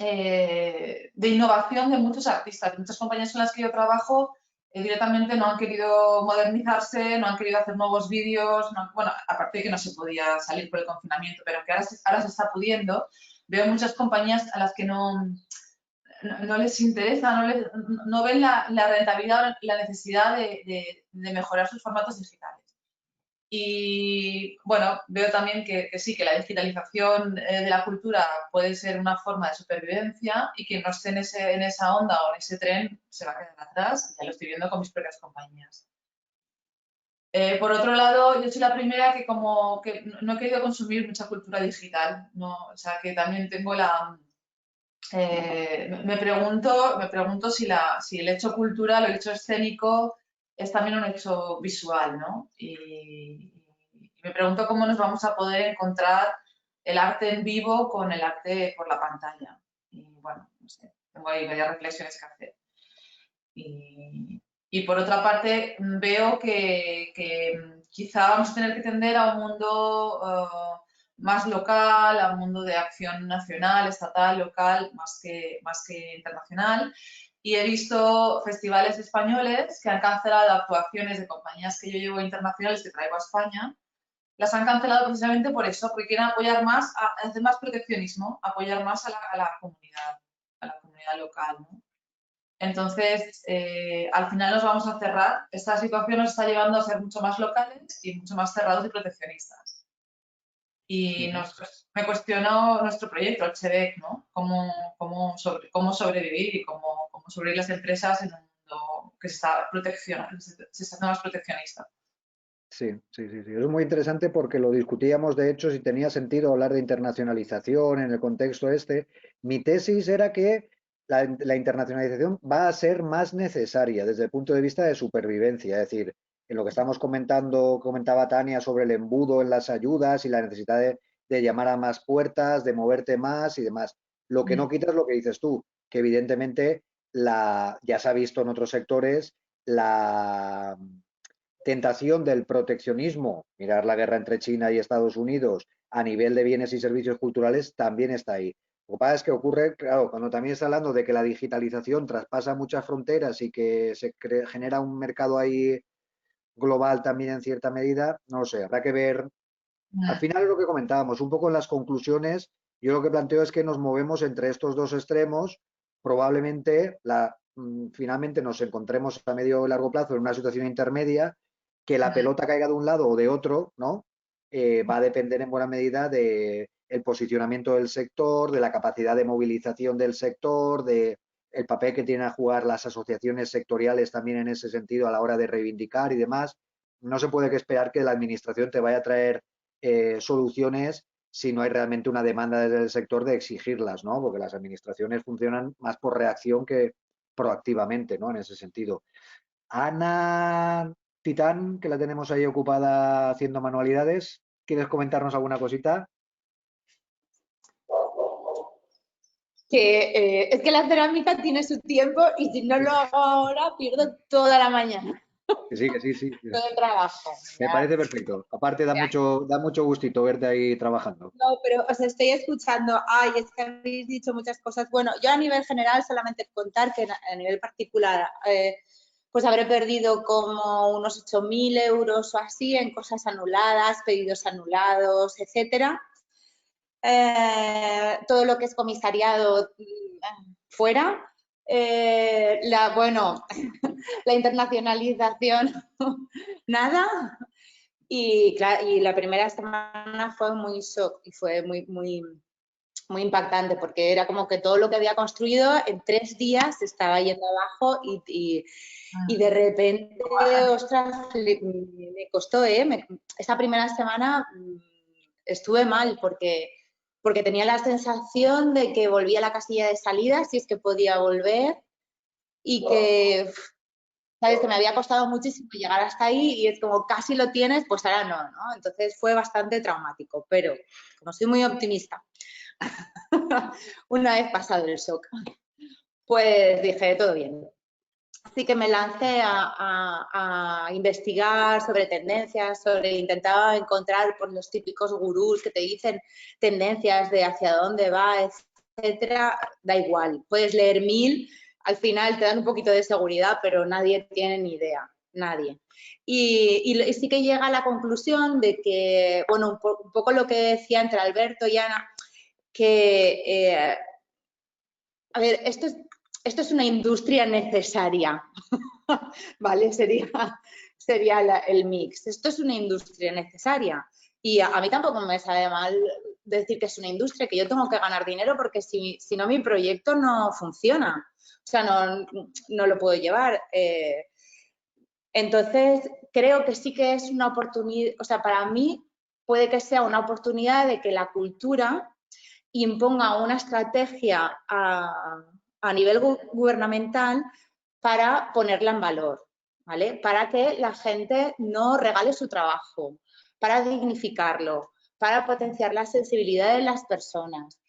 D: de innovación de muchos artistas. Muchas compañías con las que yo trabajo directamente no han querido modernizarse, no han querido hacer nuevos vídeos, bueno, aparte de que no se podía salir por el confinamiento, pero que ahora se está pudiendo. Veo muchas compañías a las que no les interesa, no ven la rentabilidad, la necesidad de mejorar sus formatos digitales. Y bueno, veo también que sí, que la digitalización de la cultura puede ser una forma de supervivencia y quien no esté en esa onda o en ese tren se va a quedar atrás. Ya lo estoy viendo con mis propias compañías. Por otro lado, yo soy la primera que no he querido consumir mucha cultura digital, ¿no? O sea, que también tengo me pregunto si el hecho cultural o el hecho escénico es también un hecho visual, ¿no? Y me pregunto cómo nos vamos a poder encontrar el arte en vivo con el arte por la pantalla. Y bueno, no sé, tengo ahí varias reflexiones que hacer. Y por otra parte, veo que quizá vamos a tener que tender a un mundo más local, a un mundo de acción nacional, estatal, local, más que internacional. Y he visto festivales españoles que han cancelado actuaciones de compañías que yo llevo internacionales que traigo a España. Las han cancelado precisamente por eso, porque quieren apoyar más, hacer más proteccionismo, apoyar más a la comunidad local, ¿no? Entonces, al final nos vamos a cerrar. Esta situación nos está llevando a ser mucho más locales y mucho más cerrados y proteccionistas. Y me cuestiono nuestro proyecto, el CHEDEC, ¿no? Cómo sobrevivir y cómo sobrevivir las empresas en un mundo que se está haciendo más proteccionista.
B: Sí. Es muy interesante porque lo discutíamos, de hecho, si tenía sentido hablar de internacionalización en el contexto este. Mi tesis era que la internacionalización va a ser más necesaria desde el punto de vista de supervivencia. Es decir, en lo que estamos comentaba Tania sobre el embudo en las ayudas y la necesidad de llamar a más puertas, de moverte más y demás. Lo que no quita es lo que dices tú, que evidentemente ya se ha visto en otros sectores la tentación del proteccionismo, mirar la guerra entre China y Estados Unidos a nivel de bienes y servicios culturales también está ahí. Lo que pasa es que ocurre, claro, cuando también está hablando de que la digitalización traspasa muchas fronteras y que se genera un mercado ahí global también en cierta medida, no lo sé, habrá que ver. Al final es lo que comentábamos, un poco en las conclusiones, yo lo que planteo es que nos movemos entre estos dos extremos, probablemente finalmente nos encontremos a medio o largo plazo en una situación intermedia, que la pelota caiga de un lado o de otro, ¿no? Va a depender en buena medida del posicionamiento del sector, de la capacidad de movilización del sector, de el papel que tienen a jugar las asociaciones sectoriales también en ese sentido a la hora de reivindicar y demás. No se puede esperar que la administración te vaya a traer soluciones si no hay realmente una demanda desde el sector de exigirlas, ¿no? Porque las administraciones funcionan más por reacción que proactivamente, ¿no? En ese sentido. Ana Titán, que la tenemos ahí ocupada haciendo manualidades, ¿quieres comentarnos alguna cosita?
J: Es que la cerámica tiene su tiempo y si no lo hago ahora pierdo toda la mañana.
B: Que sí, sí.
J: Todo el trabajo.
B: Me parece perfecto. Aparte da mucho gustito verte ahí trabajando.
J: No, pero os estoy escuchando. Ay, es que habéis dicho muchas cosas. Bueno, yo a nivel general solamente contar que a nivel particular pues habré perdido como unos 8.000 euros o así en cosas anuladas, pedidos anulados, etcétera. Todo lo que es comisariado fuera. Bueno, la internacionalización, nada. Y la primera semana fue muy shock y fue muy impactante porque era como que todo lo que había construido en 3 días se estaba yendo abajo y de repente, ostras, me costó, esa primera semana estuve mal porque tenía la sensación de que volvía a la casilla de salida, si es que podía volver, y que, sabes, que me había costado muchísimo llegar hasta ahí y es como casi lo tienes, pues ahora no. Entonces fue bastante traumático, pero como soy muy optimista, una vez pasado el shock, pues dije, todo bien. Así que me lancé a investigar sobre tendencias, intentaba encontrar por los típicos gurús que te dicen tendencias de hacia dónde va, etcétera. Da igual, puedes leer 1000, al final te dan un poquito de seguridad, pero nadie tiene ni idea, nadie. Y sí que llega a la conclusión de que, bueno, un poco lo que decía entre Alberto y Ana, que, a ver, esto es una industria necesaria, ¿vale? Sería el mix. Esto es una industria necesaria y a mí tampoco me sabe mal decir que es una industria, que yo tengo que ganar dinero porque si no mi proyecto no funciona, o sea, no lo puedo llevar. Entonces, creo que sí que es una oportunidad, o sea, para mí puede que sea una oportunidad de que la cultura imponga una estrategia a nivel gubernamental para ponerla en valor, ¿vale? Para que la gente no regale su trabajo, para dignificarlo, para potenciar la sensibilidad de las personas.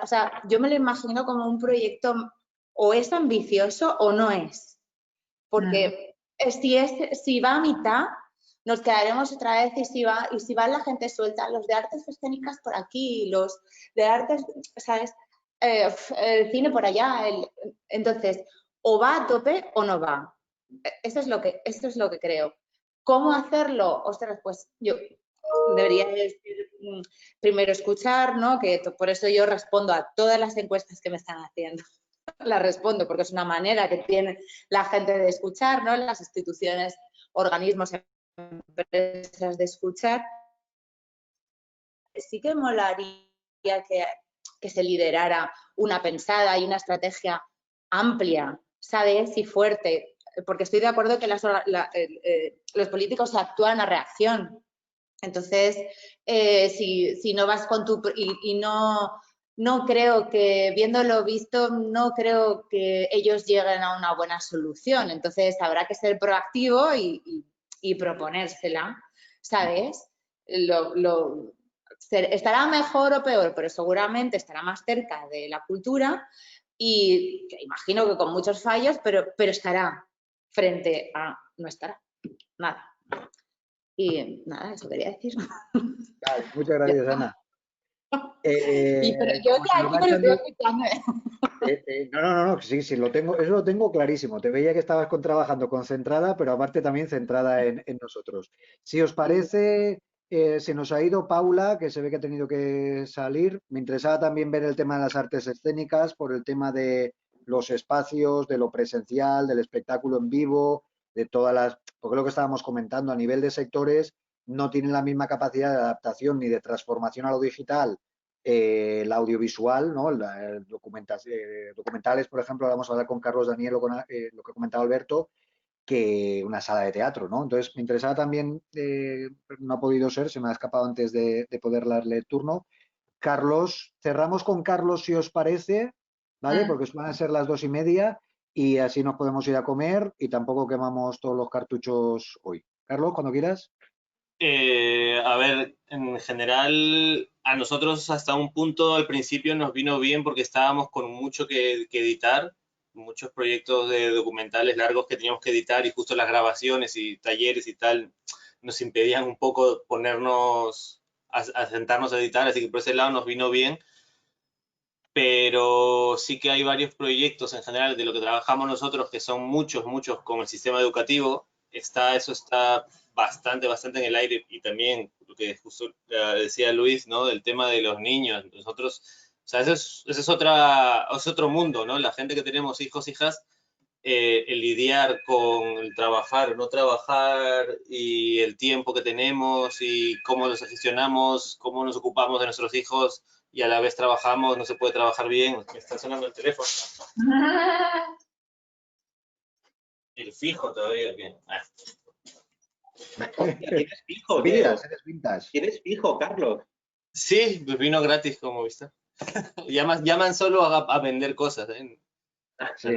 J: O sea, yo me lo imagino como un proyecto o es ambicioso o no es. Porque si va a mitad, nos quedaremos otra vez y si va la gente suelta, los de artes escénicas por aquí, los de artes, ¿sabes? El cine por allá. Entonces, o va a tope o no va. Esto es lo que creo. ¿Cómo hacerlo? Ostras, pues yo debería decir, primero escuchar, ¿no? Que por eso yo respondo a todas las encuestas que me están haciendo. Las respondo porque es una manera que tiene la gente de escuchar, ¿no? Las instituciones, organismos, empresas de escuchar. Sí que molaría que se liderara una pensada y una estrategia amplia, ¿sabes? Y fuerte, porque estoy de acuerdo que los políticos actúan a reacción. Entonces, si no vas con tu... y no creo que, viéndolo visto, no creo que ellos lleguen a una buena solución. Entonces, habrá que ser proactivo y proponérsela, ¿sabes? estará mejor o peor, pero seguramente estará más cerca de la cultura y que imagino que con muchos fallos, pero estará frente a no estará. Nada. Y nada, eso quería decir.
B: Vale, muchas gracias, Ana.
J: Pero yo
B: como se nos va
J: aquí estoy
B: echando-
J: escuchando.
B: no, sí, lo tengo, eso lo tengo clarísimo. Te veía que estabas trabajando concentrada, pero aparte también centrada en nosotros. Si os parece, se nos ha ido Paula, que se ve que ha tenido que salir. Me interesaba también ver el tema de las artes escénicas, por el tema de los espacios, de lo presencial, del espectáculo en vivo, de todas las, porque lo que estábamos comentando a nivel de sectores no tienen la misma capacidad de adaptación ni de transformación a lo digital el audiovisual, ¿no? Documentales, por ejemplo, vamos a hablar con Carlos Daniel o con lo que comentaba Alberto, que una sala de teatro, ¿no? Entonces, me interesaba también, no ha podido ser, se me ha escapado antes de poder darle turno. Carlos, cerramos con Carlos si os parece, ¿vale? Porque van a ser las 2:30 y así nos podemos ir a comer y tampoco quemamos todos los cartuchos hoy. Carlos, cuando quieras.
I: A ver, en general, a nosotros hasta un punto al principio nos vino bien porque estábamos con mucho que editar, muchos proyectos de documentales largos que teníamos que editar y justo las grabaciones y talleres y tal nos impedían un poco ponernos a sentarnos a editar, así que por ese lado nos vino bien. Pero sí que hay varios proyectos en general de lo que trabajamos nosotros, que son muchos, como el sistema educativo. Eso está bastante en el aire, y también lo que justo decía Luis, ¿no? Del tema de los niños. Nosotros, o sea, ese es otro mundo, ¿no? La gente que tenemos hijos, hijas, el lidiar con el trabajar, no trabajar y el tiempo que tenemos y cómo los gestionamos, cómo nos ocupamos de nuestros hijos y a la vez trabajamos, no se puede trabajar bien. Me está sonando el teléfono. El fijo todavía. Bien.
K: ¿Tienes fijo,
B: Vintage,
K: Teo?
B: eres vintage.
K: ¿Tienes fijo, Carlos?
I: Sí, pues vino gratis, como viste. llaman solo a vender cosas. ¿Eh?
B: Sí,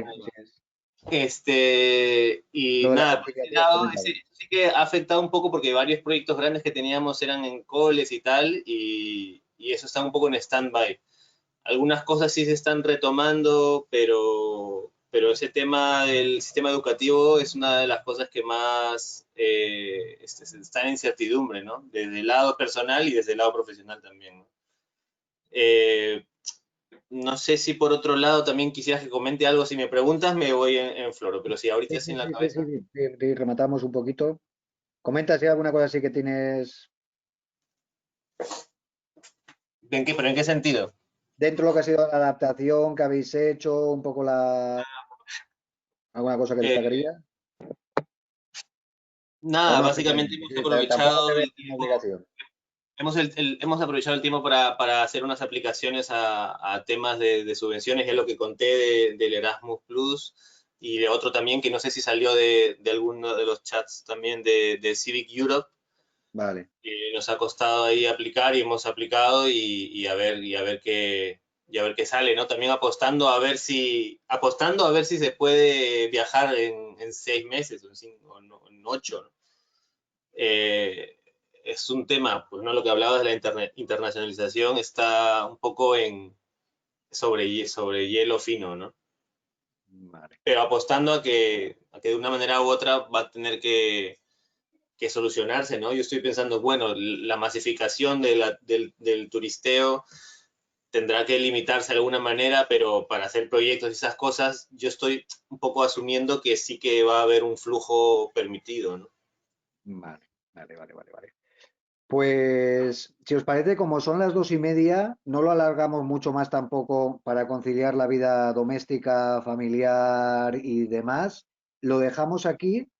I: Y
B: lo de la
I: nada, por ese
B: conciliación
I: lado,
B: comentado.
I: sí que ha afectado un poco porque varios proyectos grandes que teníamos eran en coles y tal, y eso está un poco en stand-by. Algunas cosas sí se están retomando, pero ese tema del sistema educativo es una de las cosas que más está en incertidumbre, ¿no? Desde el lado personal y desde el lado profesional también, ¿no? No sé si por otro lado también quisieras que comente algo. Si me preguntas, me voy en floro, pero si ahorita así en la cabeza.
B: Sí, rematamos un poquito. Comenta si hay alguna cosa así que tienes.
I: ¿Pero en qué sentido?
B: Dentro de lo que ha sido la adaptación que habéis hecho, un poco alguna cosa que destacaría.
I: Nada,
B: No,
I: básicamente hemos
B: tampoco
I: aprovechado
B: te veo
I: el
B: como
I: tiempo.
B: obligación.
I: Hemos aprovechado el tiempo para hacer unas aplicaciones a temas de subvenciones, es lo que conté del Erasmus Plus, y de otro también que no sé si salió de alguno de los chats también de Civic Europe.
B: Vale.
I: Nos ha costado ahí aplicar y hemos aplicado y a ver qué sale, ¿no? También apostando a ver si se puede viajar en 6 meses o en 8, ¿no? Es un tema, pues no, lo que hablaba de la internacionalización está un poco sobre hielo fino, ¿no?
B: Vale.
I: Pero apostando a que de una manera u otra va a tener que solucionarse, ¿no? Yo estoy pensando, bueno, la masificación del turisteo tendrá que limitarse de alguna manera, pero para hacer proyectos y esas cosas, yo estoy un poco asumiendo que sí que va a haber un flujo permitido, ¿no?
B: Vale. Pues, si os parece, como son las 2:30, no lo alargamos mucho más tampoco para conciliar la vida doméstica, familiar y demás. Lo dejamos aquí.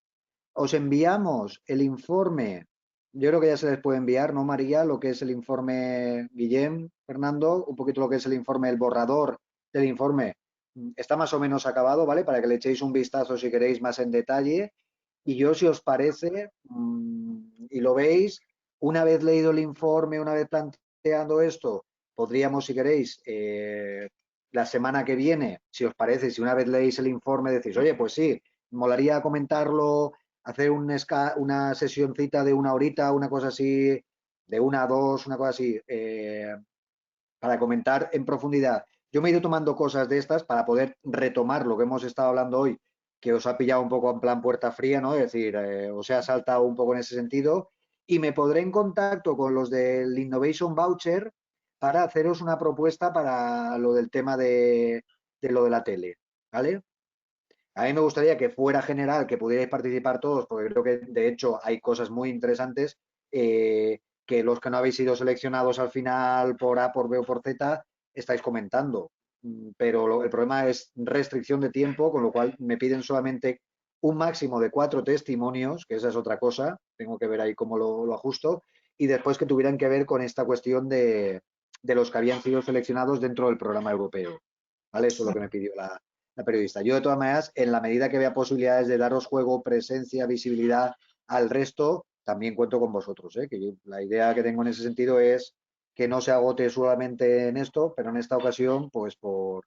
B: Os enviamos el informe. Yo creo que ya se les puede enviar, ¿no, María? Lo que es el informe, Guillem, Fernando, un poquito lo que es el informe, el borrador del informe. Está más o menos acabado, ¿vale? Para que le echéis un vistazo si queréis más en detalle. Y yo, si os parece, y lo veis, una vez leído el informe, una vez planteando esto, podríamos, si queréis, la semana que viene, si os parece, si una vez leéis el informe decís, oye, pues sí, molaría comentarlo, hacer una sesioncita de 1 horita, una cosa así, de 1 a 2, una cosa así, para comentar en profundidad. Yo me he ido tomando cosas de estas para poder retomar lo que hemos estado hablando hoy, que os ha pillado un poco en plan puerta fría, ¿no? Es decir, os he saltado un poco en ese sentido y me pondré en contacto con los del Innovation Voucher para haceros una propuesta para lo del tema de lo de la tele, ¿vale? A mí me gustaría que fuera general, que pudierais participar todos, porque creo que de hecho hay cosas muy interesantes que los que no habéis sido seleccionados al final por A, por B o por Z estáis comentando. Pero el problema es restricción de tiempo, con lo cual me piden solamente un máximo de 4 testimonios, que esa es otra cosa, tengo que ver ahí cómo lo ajusto, y después que tuvieran que ver con esta cuestión de los que habían sido seleccionados dentro del programa europeo. ¿Vale? Eso es lo que me pidió la periodista. Yo, de todas maneras, en la medida que vea posibilidades de daros juego, presencia, visibilidad al resto, también cuento con vosotros. Que la idea que tengo en ese sentido es que no se agote solamente en esto, pero en esta ocasión, pues por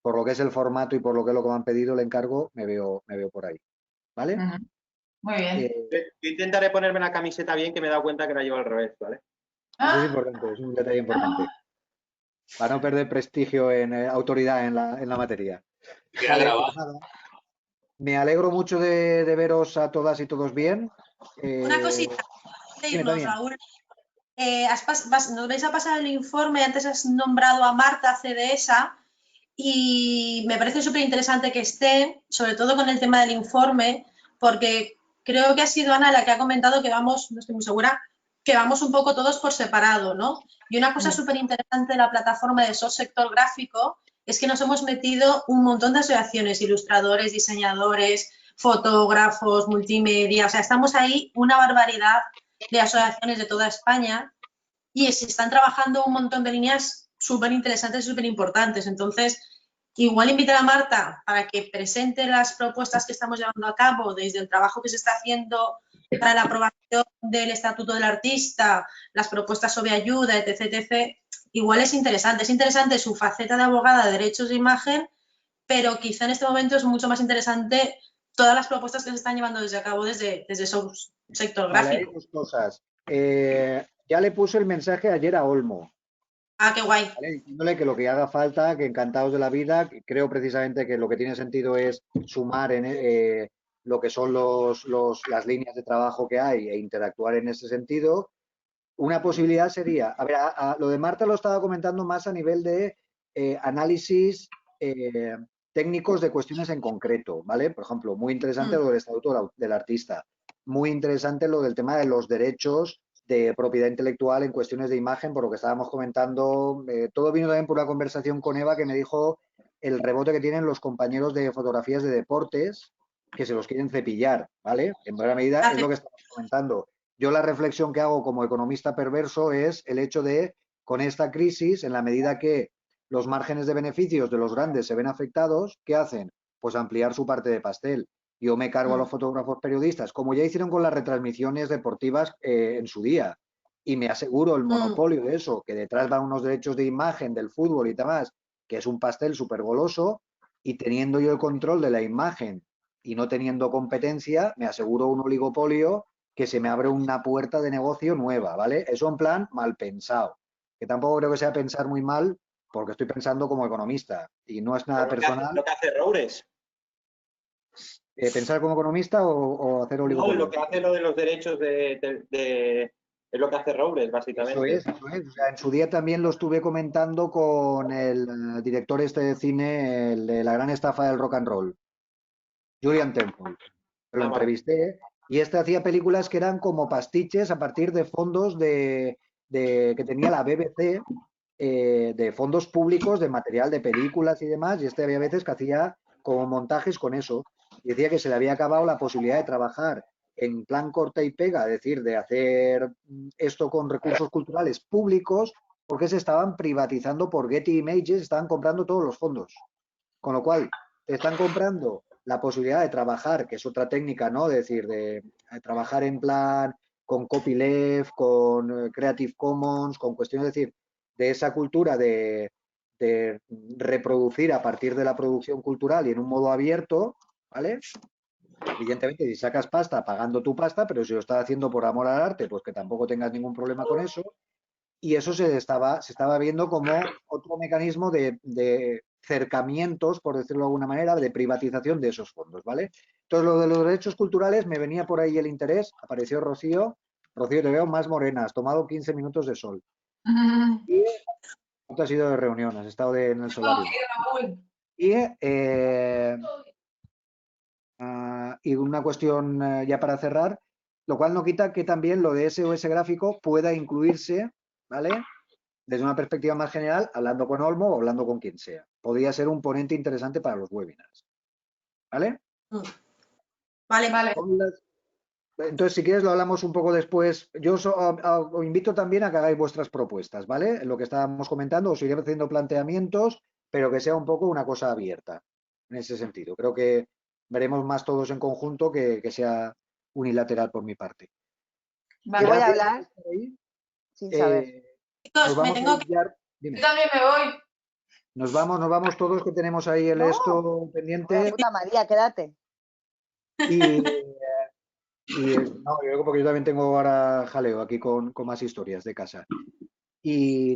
B: lo que es el formato y por lo que es lo que me han pedido, el encargo, me veo por ahí. ¿Vale?
D: Muy bien.
K: Yo intentaré ponerme la camiseta bien, que me he dado cuenta que la llevo al revés, ¿vale?
B: Eso es importante, es un detalle importante. Para no perder prestigio en autoridad en la materia. Vale, pues nada. Me alegro mucho de veros a todas y todos bien.
C: Una cosita, de irnos, Raúl. Nos vais a pasar el informe, antes has nombrado a Marta CDESA y me parece súper interesante que esté, sobre todo con el tema del informe, porque creo que ha sido Ana la que ha comentado que vamos, no estoy muy segura, que vamos un poco todos por separado, ¿no? Y una cosa súper interesante de la plataforma de SOS Sector Gráfico es que nos hemos metido un montón de asociaciones, ilustradores, diseñadores, fotógrafos, multimedia, o sea, estamos ahí una barbaridad de asociaciones de toda España y se están trabajando un montón de líneas súper interesantes y súper importantes. Entonces, igual invitar a Marta para que presente las propuestas que estamos llevando a cabo desde el trabajo que se está haciendo para la aprobación del Estatuto del Artista, las propuestas sobre ayuda, etc., etc. Igual es interesante su faceta de abogada de derechos de imagen, pero quizá en este momento es mucho más interesante todas las propuestas que se están llevando a cabo desde SOS Sector Gráfico.
B: Vale, hay 2 cosas. Ya le puse el mensaje ayer a Olmo.
C: Ah, qué guay.
B: ¿Vale? Diciéndole que lo que haga falta, que encantados de la vida, creo precisamente que lo que tiene sentido es sumar en lo que son las líneas de trabajo que hay e interactuar en ese sentido. Una posibilidad sería, a ver, lo de Marta lo estaba comentando más a nivel de análisis técnicos de cuestiones en concreto, ¿vale? Por ejemplo, muy interesante lo del Estatuto del Artista, muy interesante lo del tema de los derechos de propiedad intelectual en cuestiones de imagen, por lo que estábamos comentando. Todo vino también por una conversación con Eva que me dijo el rebote que tienen los compañeros de fotografías de deportes que se los quieren cepillar, ¿vale? En buena medida es lo que estamos comentando. Yo la reflexión que hago como economista perverso es el hecho de, con esta crisis, en la medida que los márgenes de beneficios de los grandes se ven afectados, ¿qué hacen? Pues ampliar su parte de pastel. Yo me cargo a los fotógrafos periodistas, como ya hicieron con las retransmisiones deportivas en su día. Y me aseguro el monopolio de eso, que detrás van unos derechos de imagen del fútbol y demás, que es un pastel súper goloso, y teniendo yo el control de la imagen y no teniendo competencia, me aseguro un oligopolio que se me abre una puerta de negocio nueva, ¿vale? Eso en plan mal pensado, que tampoco creo que sea pensar muy mal, porque estoy pensando como economista y no es nada personal.
K: Lo que hace Roures.
B: ¿Pensar como economista o hacer oligopolio?
K: No, lo que hace lo de los derechos es lo que hace Roures, básicamente.
B: Eso es. O sea, en su día también lo estuve comentando con el director de cine, el de La gran estafa del rock and roll, Julian Temple. Lo entrevisté y hacía películas que eran como pastiches a partir de fondos que tenía la BBC, de fondos públicos de material de películas y demás, y había veces que hacía como montajes con eso. Y decía que se le había acabado la posibilidad de trabajar en plan corta y pega, es decir, de hacer esto con recursos culturales públicos, porque se estaban privatizando por Getty Images, estaban comprando todos los fondos. Con lo cual, te están comprando la posibilidad de trabajar, que es otra técnica, ¿no? Es decir, de trabajar en plan con copyleft, con Creative Commons, con cuestiones, es decir, de esa cultura de reproducir a partir de la producción cultural y en un modo abierto, ¿vale? evidentemente, si sacas pasta, pagando tu pasta, pero si lo estás haciendo por amor al arte, pues que tampoco tengas ningún problema con eso. Y eso se estaba viendo como otro mecanismo de cercamientos, por decirlo de alguna manera, de privatización de esos fondos, ¿vale? Entonces, lo de los derechos culturales, me venía por ahí el interés, apareció Rocío. Rocío, te veo más morena, has tomado 15 minutos de sol. Y no te has ido de reunión, has estado en el solarium. Y una cuestión ya para cerrar, lo cual no quita que también lo de SOS Gráfico pueda incluirse, ¿vale? Desde una perspectiva más general, hablando con Olmo o hablando con quien sea. Podría ser un ponente interesante para los webinars. ¿Vale?
C: Vale.
B: Entonces, si quieres, lo hablamos un poco después. Yo os invito también a que hagáis vuestras propuestas, ¿vale? En lo que estábamos comentando, os iré haciendo planteamientos, pero que sea un poco una cosa abierta, en ese sentido. Creo que veremos más todos en conjunto que sea unilateral por mi parte.
H: Yo voy a hablar sin saber.
B: Nos vamos a enviar. Dime.
D: Yo también me voy.
B: Nos vamos todos, que tenemos ahí el esto pendiente.
H: Puta María, quédate.
B: No, yo porque yo también tengo ahora jaleo aquí con más historias de casa. Y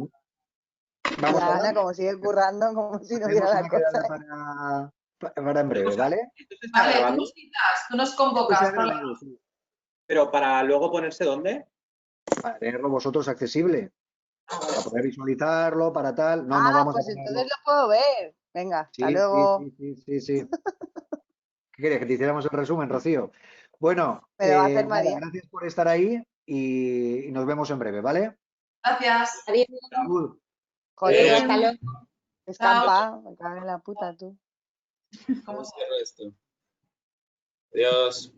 B: vamos
H: la
B: a
H: Ana como sigue currando, como si no hubiera la cosa.
B: Para en breve, ¿vale?
D: Vale, tú nos convocas.
K: Pero para luego ponerse ¿dónde?
B: Para tenerlo vosotros accesible. Para poder visualizarlo, para tal. No, no vamos
H: pues
B: a ponerlo.
H: entonces lo puedo ver. Venga,
B: Sí,
H: hasta luego.
B: Sí. ¿Qué quieres? Que te hiciéramos el resumen, Rocío. Bueno,
H: Me lo va a hacer María.
B: Gracias por estar ahí y nos vemos en breve, ¿vale?
D: Gracias.
J: Adiós.
B: Salud.
H: Joder,
J: hasta luego.
H: Escampa, me cago en la puta tú.
I: ¿Cómo cierro esto? Adiós.